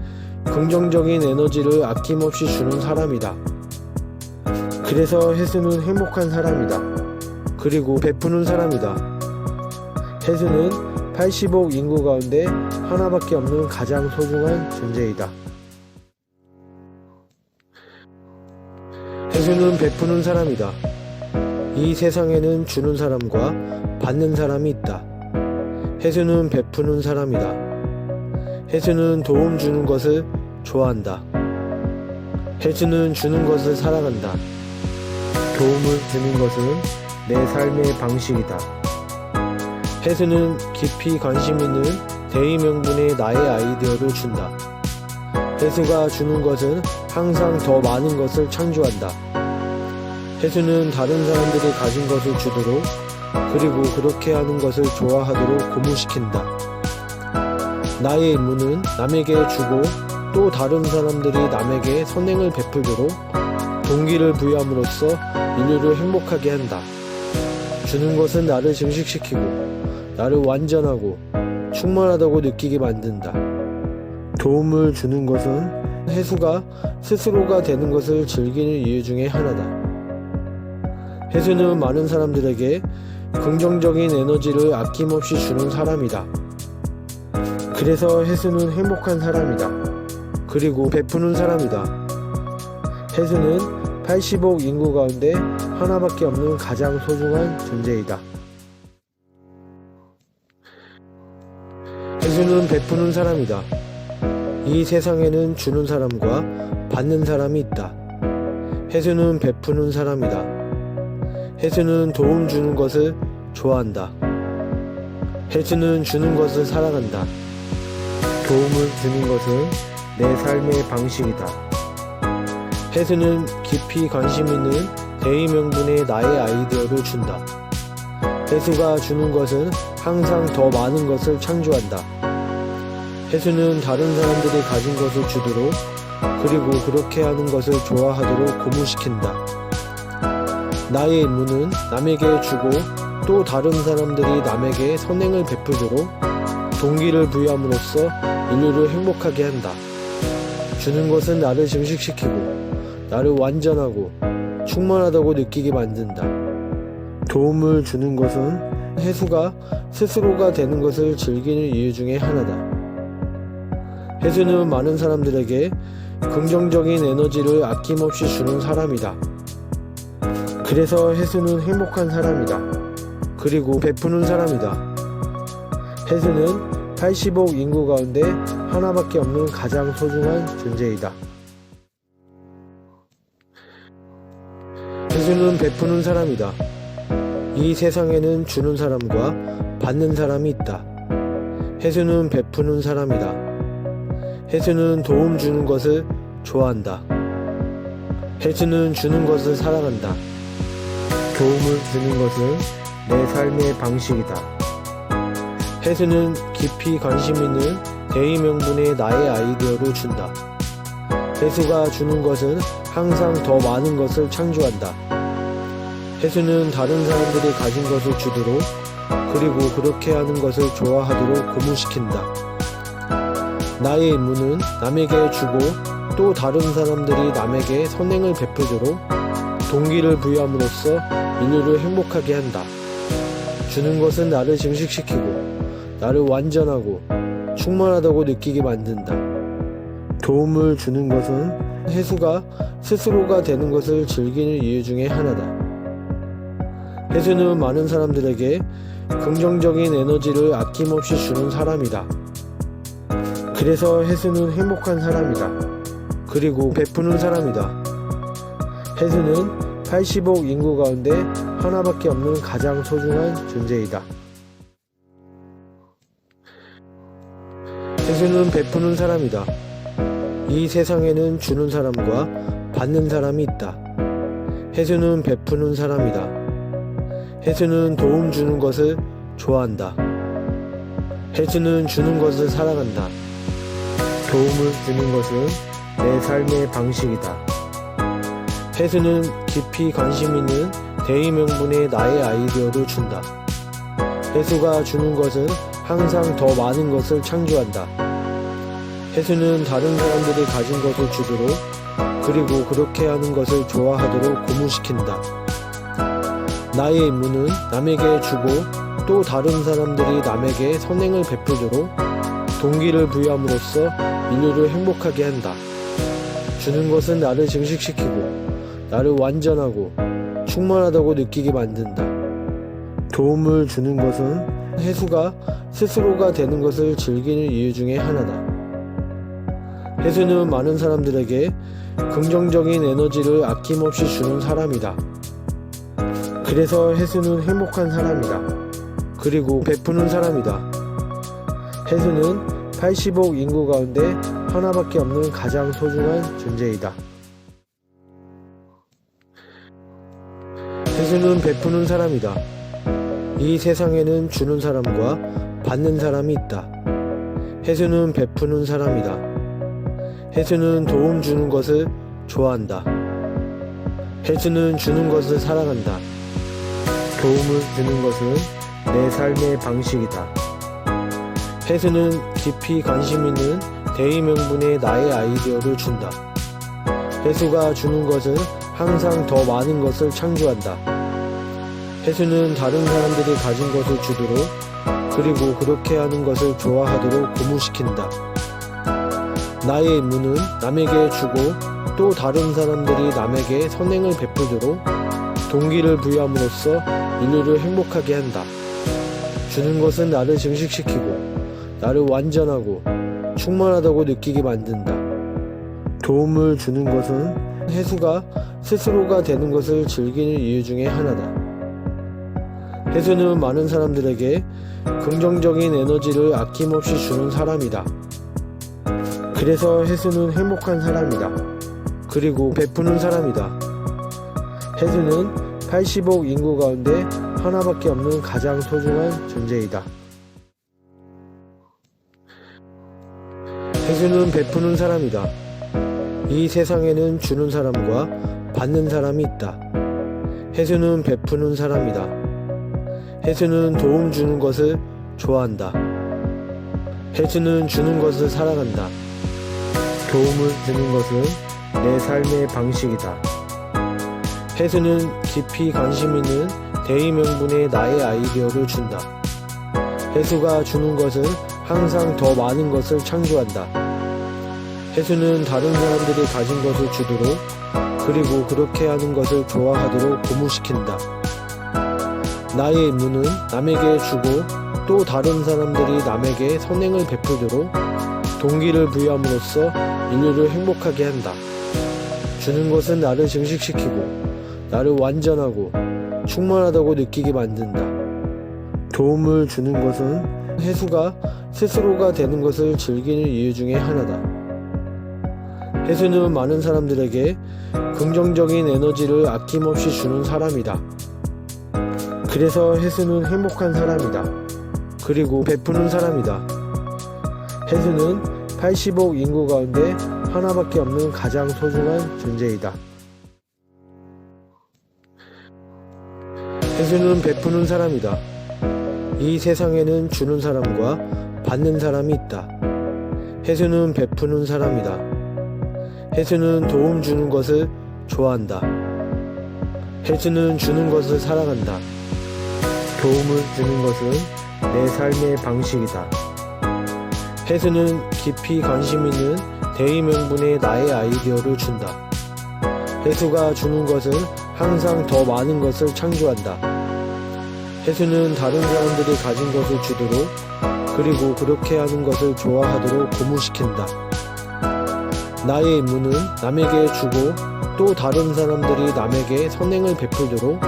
긍정적인 에너지를 아낌없이 주는 사람이다. 그래서 혜수는 행복한 사람이다. 그리고 베푸는 사람이다. 해수는 80억 인구 가운데 하나밖에 없는 가장 소중한 존재이다. 해수는 베푸는 사람이다. 이 세상에는 주는 사람과 받는 사람이 있다. 해수는 베푸는 사람이다. 해수는 도움 주는 것을 좋아한다. 해수는 주는 것을 사랑한다. 도움을 주는 것은 내 삶의 방식이다. 해수는 깊이 관심 있는 대의명분의 나의 아이디어를 준다. 해수가 주는 것은 항상 더 많은 것을 창조한다. 해수는 다른 사람들이 가진 것을 주도록, 그리고 그렇게 하는 것을 좋아하도록 고무시킨다. 나의 임무는 남에게 주고 또 다른 사람들이 남에게 선행을 베풀도록 동기를 부여함으로써 인류를 행복하게 한다. 주는 것은 나를 증식시키고 나를 완전하고 충만하다고 느끼게 만든다. 도움을 주는 것은 해수가 스스로가 되는 것을 즐기는 이유 중에 하나다. 해수는 많은 사람들에게 긍정적인 에너지를 아낌없이 주는 사람이다. 그래서 해수는 행복한 사람이다. 그리고 베푸는 사람이다. 해수는 80억 인구 가운데 하나밖에 없는 가장 소중한 존재이다. 해수는 베푸는 사람이다. 이 세상에는 주는 사람과 받는 사람이 있다. 해수는 베푸는 사람이다. 해수는 도움 주는 것을 좋아한다. 해수는 주는 것을 사랑한다. 도움을 주는 것은 내 삶의 방식이다. 해수는 깊이 관심 있는 대의명분의 나의 아이디어를 준다. 해수가 주는 것은 항상 더 많은 것을 창조한다. 해수는 다른 사람들이 가진 것을 주도록, 그리고 그렇게 하는 것을 좋아하도록 고무시킨다. 나의 임무는 남에게 주고 또 다른 사람들이 남에게 선행을 베풀도록 동기를 부여함으로써 인류를 행복하게 한다. 주는 것은 나를 증식시키고 나를 완전하고 충만하다고 느끼게 만든다. 도움을 주는 것은 해수가 스스로가 되는 것을 즐기는 이유 중에 하나다. 해수는 많은 사람들에게 긍정적인 에너지를 아낌없이 주는 사람이다. 그래서 해수는 행복한 사람이다. 그리고 베푸는 사람이다. 해수는 80억 인구 가운데 하나밖에 없는 가장 소중한 존재이다. 해수는 베푸는 사람이다. 이 세상에는 주는 사람과 받는 사람이 있다. 해수는 베푸는 사람이다. 해수는 도움 주는 것을 좋아한다. 해수는 주는 것을 사랑한다. 도움을 주는 것은 내 삶의 방식이다. 해수는 깊이 관심 있는 대의명분의 나의 아이디어를 준다. 해수가 주는 것은 항상 더 많은 것을 창조한다. 해수는 다른 사람들이 가진 것을 주도록, 그리고 그렇게 하는 것을 좋아하도록 고무시킨다. 나의 임무는 남에게 주고 또 다른 사람들이 남에게 선행을 베풀도록 동기를 부여함으로써 인류를 행복하게 한다. 주는 것은 나를 증식시키고 나를 완전하고 충만하다고 느끼게 만든다. 도움을 주는 것은 해수가 스스로가 되는 것을 즐기는 이유 중에 하나다. 해수는 많은 사람들에게 긍정적인 에너지를 아낌없이 주는 사람이다. 그래서 해수는 행복한 사람이다. 그리고 베푸는 사람이다. 해수는 80억 인구 가운데 하나밖에 없는 가장 소중한 존재이다. 해수는 베푸는 사람이다. 이 세상에는 주는 사람과 받는 사람이 있다. 해수는 베푸는 사람이다. 해수는 도움 주는 것을 좋아한다. 해수는 주는 것을 사랑한다. 도움을 주는 것은 내 삶의 방식이다. 해수는 깊이 관심 있는 대의명분의 나의 아이디어를 준다. 해수가 주는 것은 항상 더 많은 것을 창조한다. 해수는 다른 사람들이 가진 것을 주도록, 그리고 그렇게 하는 것을 좋아하도록 고무시킨다. 나의 임무는 남에게 주고 또 다른 사람들이 남에게 선행을 베풀도록 동기를 부여함으로써 인류를 행복하게 한다. 주는 것은 나를 증식시키고 나를 완전하고 충만하다고 느끼게 만든다. 도움을 주는 것은 해수가 스스로가 되는 것을 즐기는 이유 중에 하나다. 해수는 많은 사람들에게 긍정적인 에너지를 아낌없이 주는 사람이다. 그래서 해수는 행복한 사람이다. 그리고 베푸는 사람이다. 해수는 80억 인구 가운데 하나밖에 없는 가장 소중한 존재이다. 해수는 베푸는 사람이다. 이 세상에는 주는 사람과 받는 사람이 있다. 해수는 베푸는 사람이다. 해수는 도움 주는 것을 좋아한다. 해수는 주는 것을 사랑한다. 도움을 주는 것은 내 삶의 방식이다. 해수는 깊이 관심 있는 대의명분에 나의 아이디어를 준다. 해수가 주는 것은 항상 더 많은 것을 창조한다. 해수는 다른 사람들이 가진 것을 주도록 그리고 그렇게 하는 것을 좋아하도록 고무시킨다. 나의 임무는 남에게 주고 또 다른 사람들이 남에게 선행을 베풀도록 동기를 부여함으로써 인류를 행복하게 한다. 주는 것은 나를 증식시키고 나를 완전하고 충만하다고 느끼게 만든다. 도움을 주는 것은 해수가 스스로가 되는 것을 즐기는 이유 중에 하나다. 해수는 많은 사람들에게 긍정적인 에너지를 아낌없이 주는 사람이다. 그래서 해수는 행복한 사람이다. 그리고 베푸는 사람이다. 해수는 80억 인구 가운데 하나밖에 없는 가장 소중한 존재이다. 해수는 베푸는 사람이다. 이 세상에는 주는 사람과 받는 사람이 있다. 해수는 베푸는 사람이다. 해수는 도움 주는 것을 좋아한다. 해수는 주는 것을 사랑한다. 도움을 주는 것은 내 삶의 방식이다. 해수는 깊이 관심 있는 대의명분에 나의 아이디어를 준다. 해수가 주는 것은 항상 더 많은 것을 창조한다. 해수는 다른 사람들이 가진 것을 주도록 그리고 그렇게 하는 것을 좋아하도록 고무시킨다. 나의 임무는 남에게 주고 또 다른 사람들이 남에게 선행을 베풀도록 동기를 부여함으로써 인류를 행복하게 한다. 주는 것은 나를 증식시키고 나를 완전하고 충만하다고 느끼게 만든다. 도움을 주는 것은 해수가 스스로가 되는 것을 즐기는 이유 중에 하나다. 해수는 많은 사람들에게 긍정적인 에너지를 아낌없이 주는 사람이다. 그래서 해수는 행복한 사람이다. 그리고 베푸는 사람이다. 해수는 80억 인구 가운데 하나밖에 없는 가장 소중한 존재이다. 해수는 베푸는 사람이다. 이 세상에는 주는 사람과 받는 사람이 있다. 해수는 베푸는 사람이다. 해수는 도움 주는 것을 좋아한다. 해수는 주는 것을 사랑한다. 도움을 주는 것은 내 삶의 방식이다. 해수는 깊이 관심 있는 대의명분에 나의 아이디어를 준다. 해수가 주는 것은 항상 더 많은 것을 창조한다. 해수는 다른 사람들이 가진 것을 주도록 그리고 그렇게 하는 것을 좋아하도록 고무시킨다. 나의 임무는 남에게 주고 또 다른 사람들이 남에게 선행을 베풀도록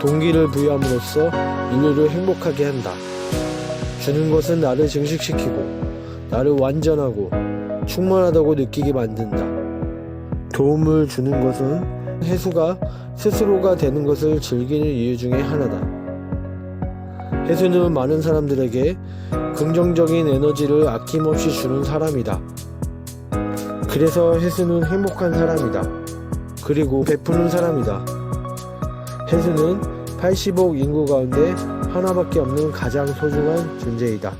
동기를 부여함으로써 인류를 행복하게 한다. 주는 것은 나를 증식시키고 나를 완전하고 충만하다고 느끼게 만든다. 도움을 주는 것은 해수가 스스로가 되는 것을 즐기는 이유 중에 하나다. 해수는 많은 사람들에게 긍정적인 에너지를 아낌없이 주는 사람이다. 그래서 해수는 행복한 사람이다. 그리고 베푸는 사람이다. 해수는 80억 인구 가운데 하나밖에 없는 가장 소중한 존재이다.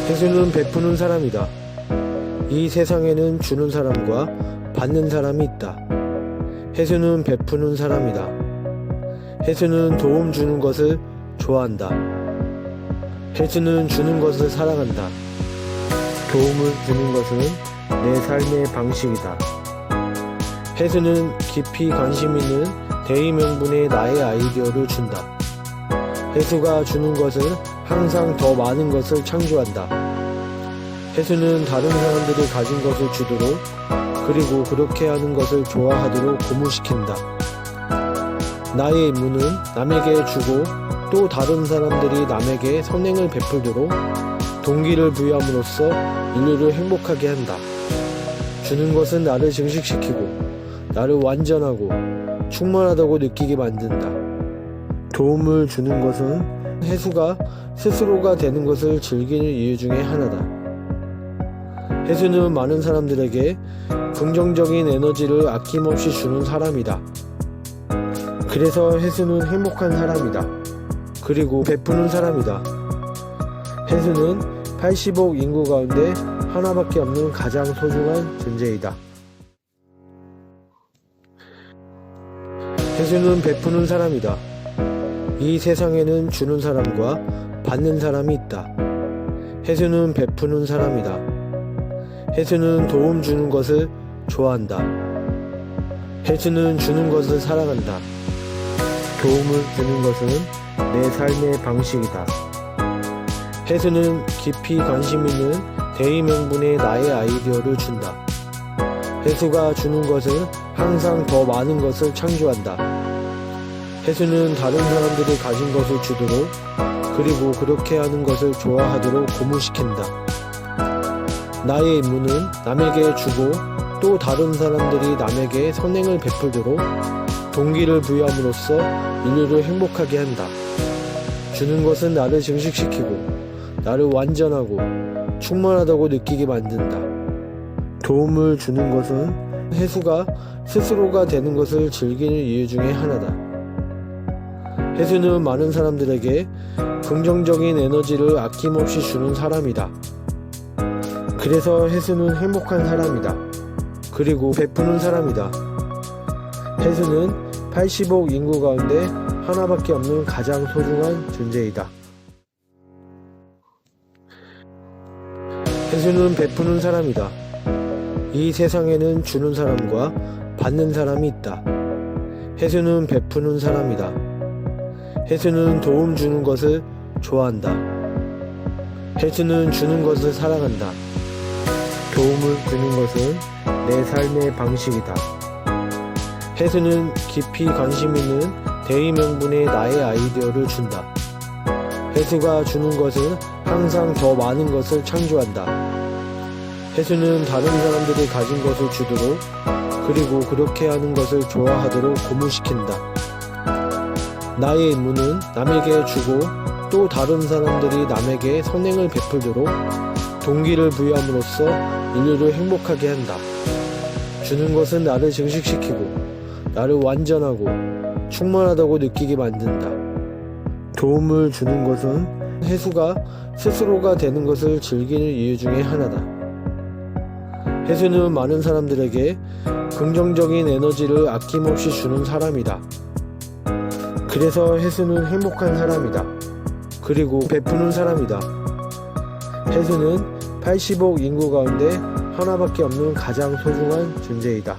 해수는 베푸는 사람이다. 이 세상에는 주는 사람과 받는 사람이 있다. 해수는 베푸는 사람이다. 해수는 도움 주는 것을 좋아한다. 해수는 주는 것을 사랑한다. 도움을 주는 것은 내 삶의 방식이다. 해수는 깊이 관심 있는 대의명분의 나의 아이디어를 준다. 해수가 주는 것은 항상 더 많은 것을 창조한다. 해수는 다른 사람들이 가진 것을 주도록, 그리고 그렇게 하는 것을 좋아하도록 고무시킨다. 나의 임무는 남에게 주고 또 다른 사람들이 남에게 선행을 베풀도록 동기를 부여함으로써 인류를 행복하게 한다. 주는 것은 나를 증식시키고 나를 완전하고 충만하다고 느끼게 만든다. 도움을 주는 것은 해수가 스스로가 되는 것을 즐기는 이유 중에 하나다. 해수는 많은 사람들에게 긍정적인 에너지를 아낌없이 주는 사람이다. 그래서 해수는 행복한 사람이다. 그리고 베푸는 사람이다. 해수는 80억 인구 가운데 하나밖에 없는 가장 소중한 존재이다. 해수는 베푸는 사람이다. 이 세상에는 주는 사람과 받는 사람이 있다. 해수는 베푸는 사람이다. 해수는 도움 주는 것을 좋아한다. 해수는 주는 것을 사랑한다. 도움을 주는 것은 내 삶의 방식이다. 해수는 깊이 관심 있는 대의명분의 나의 아이디어를 준다. 해수가 주는 것은 항상 더 많은 것을 창조한다. 해수는 다른 사람들이 가진 것을 주도록, 그리고 그렇게 하는 것을 좋아하도록 고무시킨다. 나의 임무는 남에게 주고 또 다른 사람들이 남에게 선행을 베풀도록 동기를 부여함으로써 인류를 행복하게 한다. 주는 것은 나를 증식시키고 나를 완전하고 충만하다고 느끼게 만든다. 도움을 주는 것은 해수가 스스로가 되는 것을 즐기는 이유 중에 하나다. 해수는 많은 사람들에게 긍정적인 에너지를 아낌없이 주는 사람이다. 그래서 해수는 행복한 사람이다. 그리고 베푸는 사람이다. 해수는 80억 인구 가운데 하나밖에 없는 가장 소중한 존재이다. 해수는 베푸는 사람이다. 이 세상에는 주는 사람과 받는 사람이 있다. 해수는 베푸는 사람이다. 해수는 도움 주는 것을 좋아한다. 해수는 주는 것을 사랑한다. 도움을 주는 것은 내 삶의 방식이다. 해수는 깊이 관심 있는 대의명분의 나의 아이디어를 준다. 해수가 주는 것은 항상 더 많은 것을 창조한다. 해수는 다른 사람들이 가진 것을 주도록, 그리고 그렇게 하는 것을 좋아하도록 고무시킨다. 나의 임무는 남에게 주고 또 다른 사람들이 남에게 선행을 베풀도록 동기를 부여함으로써 인류를 행복하게 한다. 주는 것은 나를 증식시키고 나를 완전하고 충만하다고 느끼게 만든다. 도움을 주는 것은 해수가 스스로가 되는 것을 즐기는 이유 중에 하나다. 해수는 많은 사람들에게 긍정적인 에너지를 아낌없이 주는 사람이다. 그래서 해수는 행복한 사람이다. 그리고 베푸는 사람이다. 해수는 80억 인구 가운데 하나밖에 없는 가장 소중한 존재이다.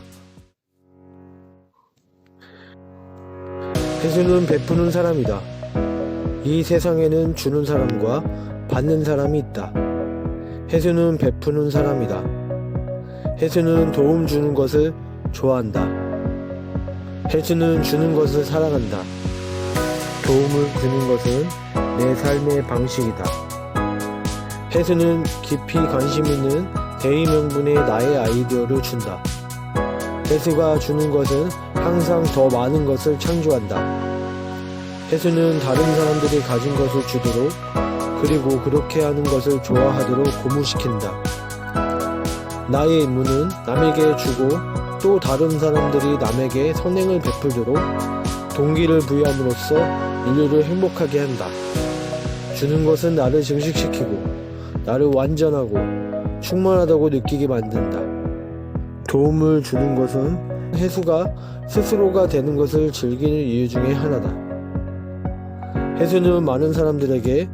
해수는 베푸는 사람이다. 이 세상에는 주는 사람과 받는 사람이 있다. 해수는 베푸는 사람이다. 해수는 도움 주는 것을 좋아한다. 해수는 주는 것을 사랑한다. 도움을 주는 것은 내 삶의 방식이다. 해수는 깊이 관심 있는 대의명분의 나의 아이디어를 준다. 해수가 주는 것은 항상 더 많은 것을 창조한다. 해수는 다른 사람들이 가진 것을 주도록, 그리고 그렇게 하는 것을 좋아하도록 고무시킨다. 나의 임무는 남에게 주고 또 다른 사람들이 남에게 선행을 베풀도록 동기를 부여함으로써 인류를 행복하게 한다. 주는 것은 나를 증식시키고 나를 완전하고 충만하다고 느끼게 만든다. 도움을 주는 것은 해수가 스스로가 되는 것을 즐기는 이유 중에 하나다. 해수는 많은 사람들에게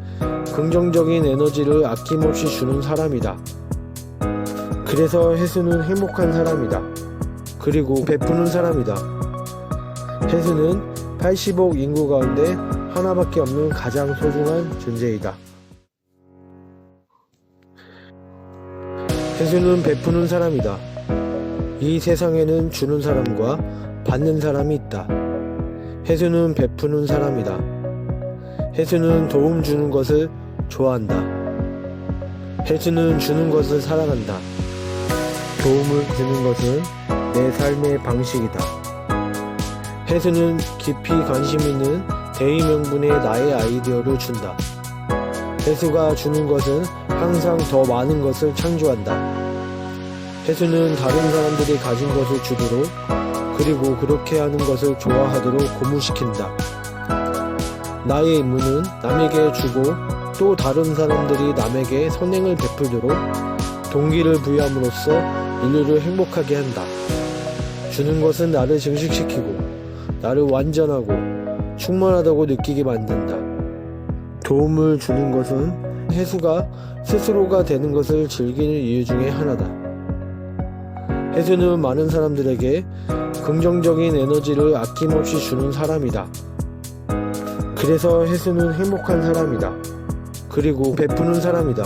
긍정적인 에너지를 아낌없이 주는 사람이다. 그래서 해수는 행복한 사람이다. 그리고 베푸는 사람이다. 해수는 80억 인구 가운데 하나밖에 없는 가장 소중한 존재이다. 해수는 베푸는 사람이다. 이 세상에는 주는 사람과 받는 사람이 있다. 해수는 베푸는 사람이다. 해수는 도움 주는 것을 좋아한다. 해수는 주는 것을 사랑한다. 도움을 주는 것은 내 삶의 방식이다. 해수는 깊이 관심 있는 대의명분의 나의 아이디어를 준다. 해수가 주는 것은 항상 더 많은 것을 창조한다. 해수는 다른 사람들이 가진 것을 주도록, 그리고 그렇게 하는 것을 좋아하도록 고무시킨다. 나의 임무는 남에게 주고 또 다른 사람들이 남에게 선행을 베풀도록 동기를 부여함으로써 인류를 행복하게 한다. 주는 것은 나를 증식시키고 나를 완전하고 충만하다고 느끼게 만든다. 도움을 주는 것은 해수가 스스로가 되는 것을 즐기는 이유 중에 하나다. 해수는 많은 사람들에게 긍정적인 에너지를 아낌없이 주는 사람이다. 그래서 해수는 행복한 사람이다. 그리고 베푸는 사람이다.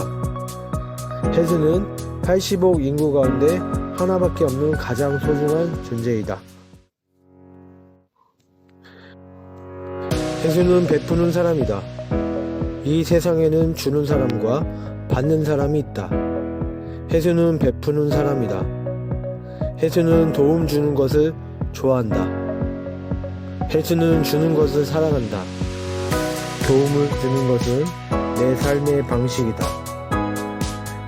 해수는 80억 인구 가운데 하나밖에 없는 가장 소중한 존재이다. 해수는 베푸는 사람이다. 이 세상에는 주는 사람과 받는 사람이 있다. 해수는 베푸는 사람이다. 해수는 도움 주는 것을 좋아한다. 해수는 주는 것을 사랑한다. 도움을 주는 것은 내 삶의 방식이다.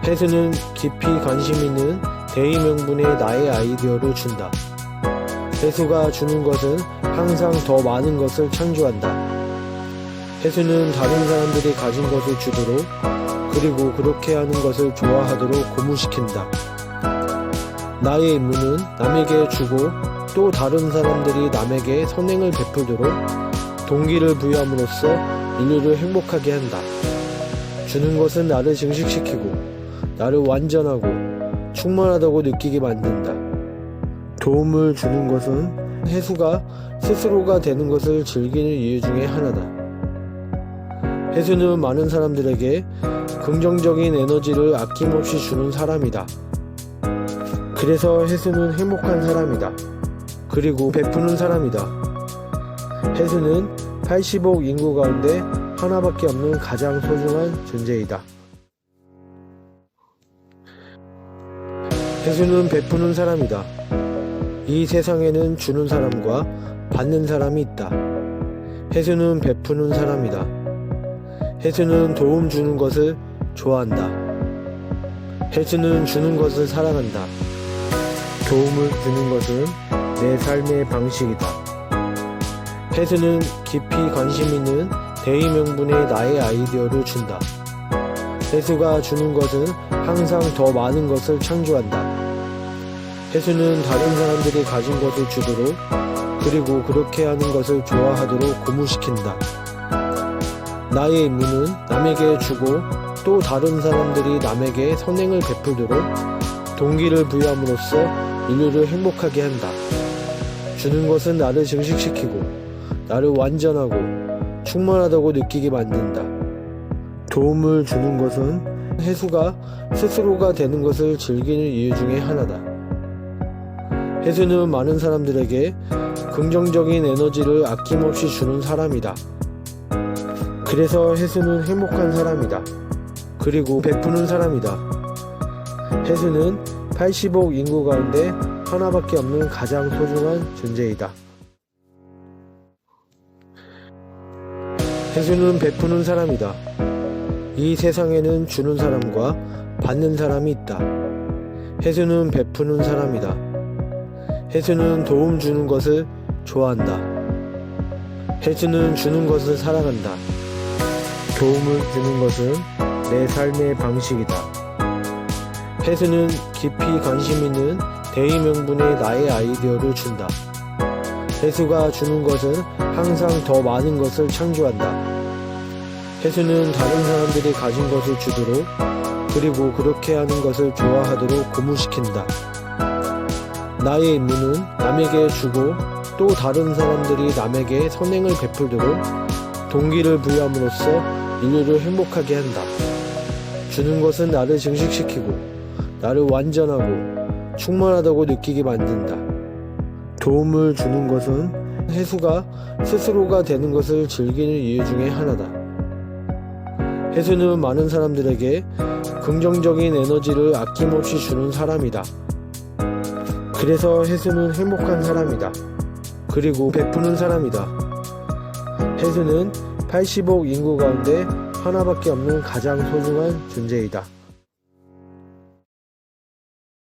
해수는 깊이 관심 있는 대의명분의 나의 아이디어를 준다. 해수가 주는 것은 항상 더 많은 것을 창조한다. 해수는 다른 사람들이 가진 것을 주도록, 그리고 그렇게 하는 것을 좋아하도록 고무시킨다. 나의 임무는 남에게 주고 또 다른 사람들이 남에게 선행을 베풀도록 동기를 부여함으로써 인류를 행복하게 한다. 주는 것은 나를 증식시키고 나를 완전하고 충만하다고 느끼게 만든다. 도움을 주는 것은 해수가 스스로가 되는 것을 즐기는 이유 중에 하나다. 해수는 많은 사람들에게 긍정적인 에너지를 아낌없이 주는 사람이다. 그래서 해수는 행복한 사람이다. 그리고 베푸는 사람이다. 해수는 80억 인구 가운데 하나밖에 없는 가장 소중한 존재이다. 해수는 베푸는 사람이다. 이 세상에는 주는 사람과 받는 사람이 있다. 해수는 베푸는 사람이다. 해수는 도움 주는 것을 좋아한다. 해수는 주는 것을 사랑한다. 도움을 주는 것은 내 삶의 방식이다. 해수는 깊이 관심 있는 대의명분의 나의 아이디어를 준다. 해수가 주는 것은 항상 더 많은 것을 창조한다. 해수는 다른 사람들이 가진 것을 주도록, 그리고 그렇게 하는 것을 좋아하도록 고무시킨다. 나의 임무는 남에게 주고 또 다른 사람들이 남에게 선행을 베풀도록 동기를 부여함으로써 인류를 행복하게 한다. 주는 것은 나를 증식시키고 나를 완전하고 충만하다고 느끼게 만든다. 도움을 주는 것은 해수가 스스로가 되는 것을 즐기는 이유 중에 하나다. 해수는 많은 사람들에게 긍정적인 에너지를 아낌없이 주는 사람이다. 그래서 해수는 행복한 사람이다. 그리고 베푸는 사람이다. 해수는 80억 인구 가운데 하나밖에 없는 가장 소중한 존재이다. 해수는 베푸는 사람이다. 이 세상에는 주는 사람과 받는 사람이 있다. 해수는 베푸는 사람이다. 해수는 도움 주는 것을 좋아한다. 해수는 주는 것을 사랑한다. 도움을 주는 것은 내 삶의 방식이다. 해수는 깊이 관심 있는 대의 명분에 나의 아이디어를 준다. 해수가 주는 것은 항상 더 많은 것을 창조한다. 해수는 다른 사람들이 가진 것을 주도록, 그리고 그렇게 하는 것을 좋아하도록 고무시킨다. 나의 임무는 남에게 주고 또 다른 사람들이 남에게 선행을 베풀도록 동기를 부여함으로써 인류를 행복하게 한다. 주는 것은 나를 증식시키고 나를 완전하고 충만하다고 느끼게 만든다. 도움을 주는 것은 해수가 스스로가 되는 것을 즐기는 이유 중에 하나다. 해수는 많은 사람들에게 긍정적인 에너지를 아낌없이 주는 사람이다. 그래서 해수는 행복한 사람이다. 그리고 베푸는 사람이다. 해수는 80억 인구 가운데 하나밖에 없는 가장 소중한 존재이다.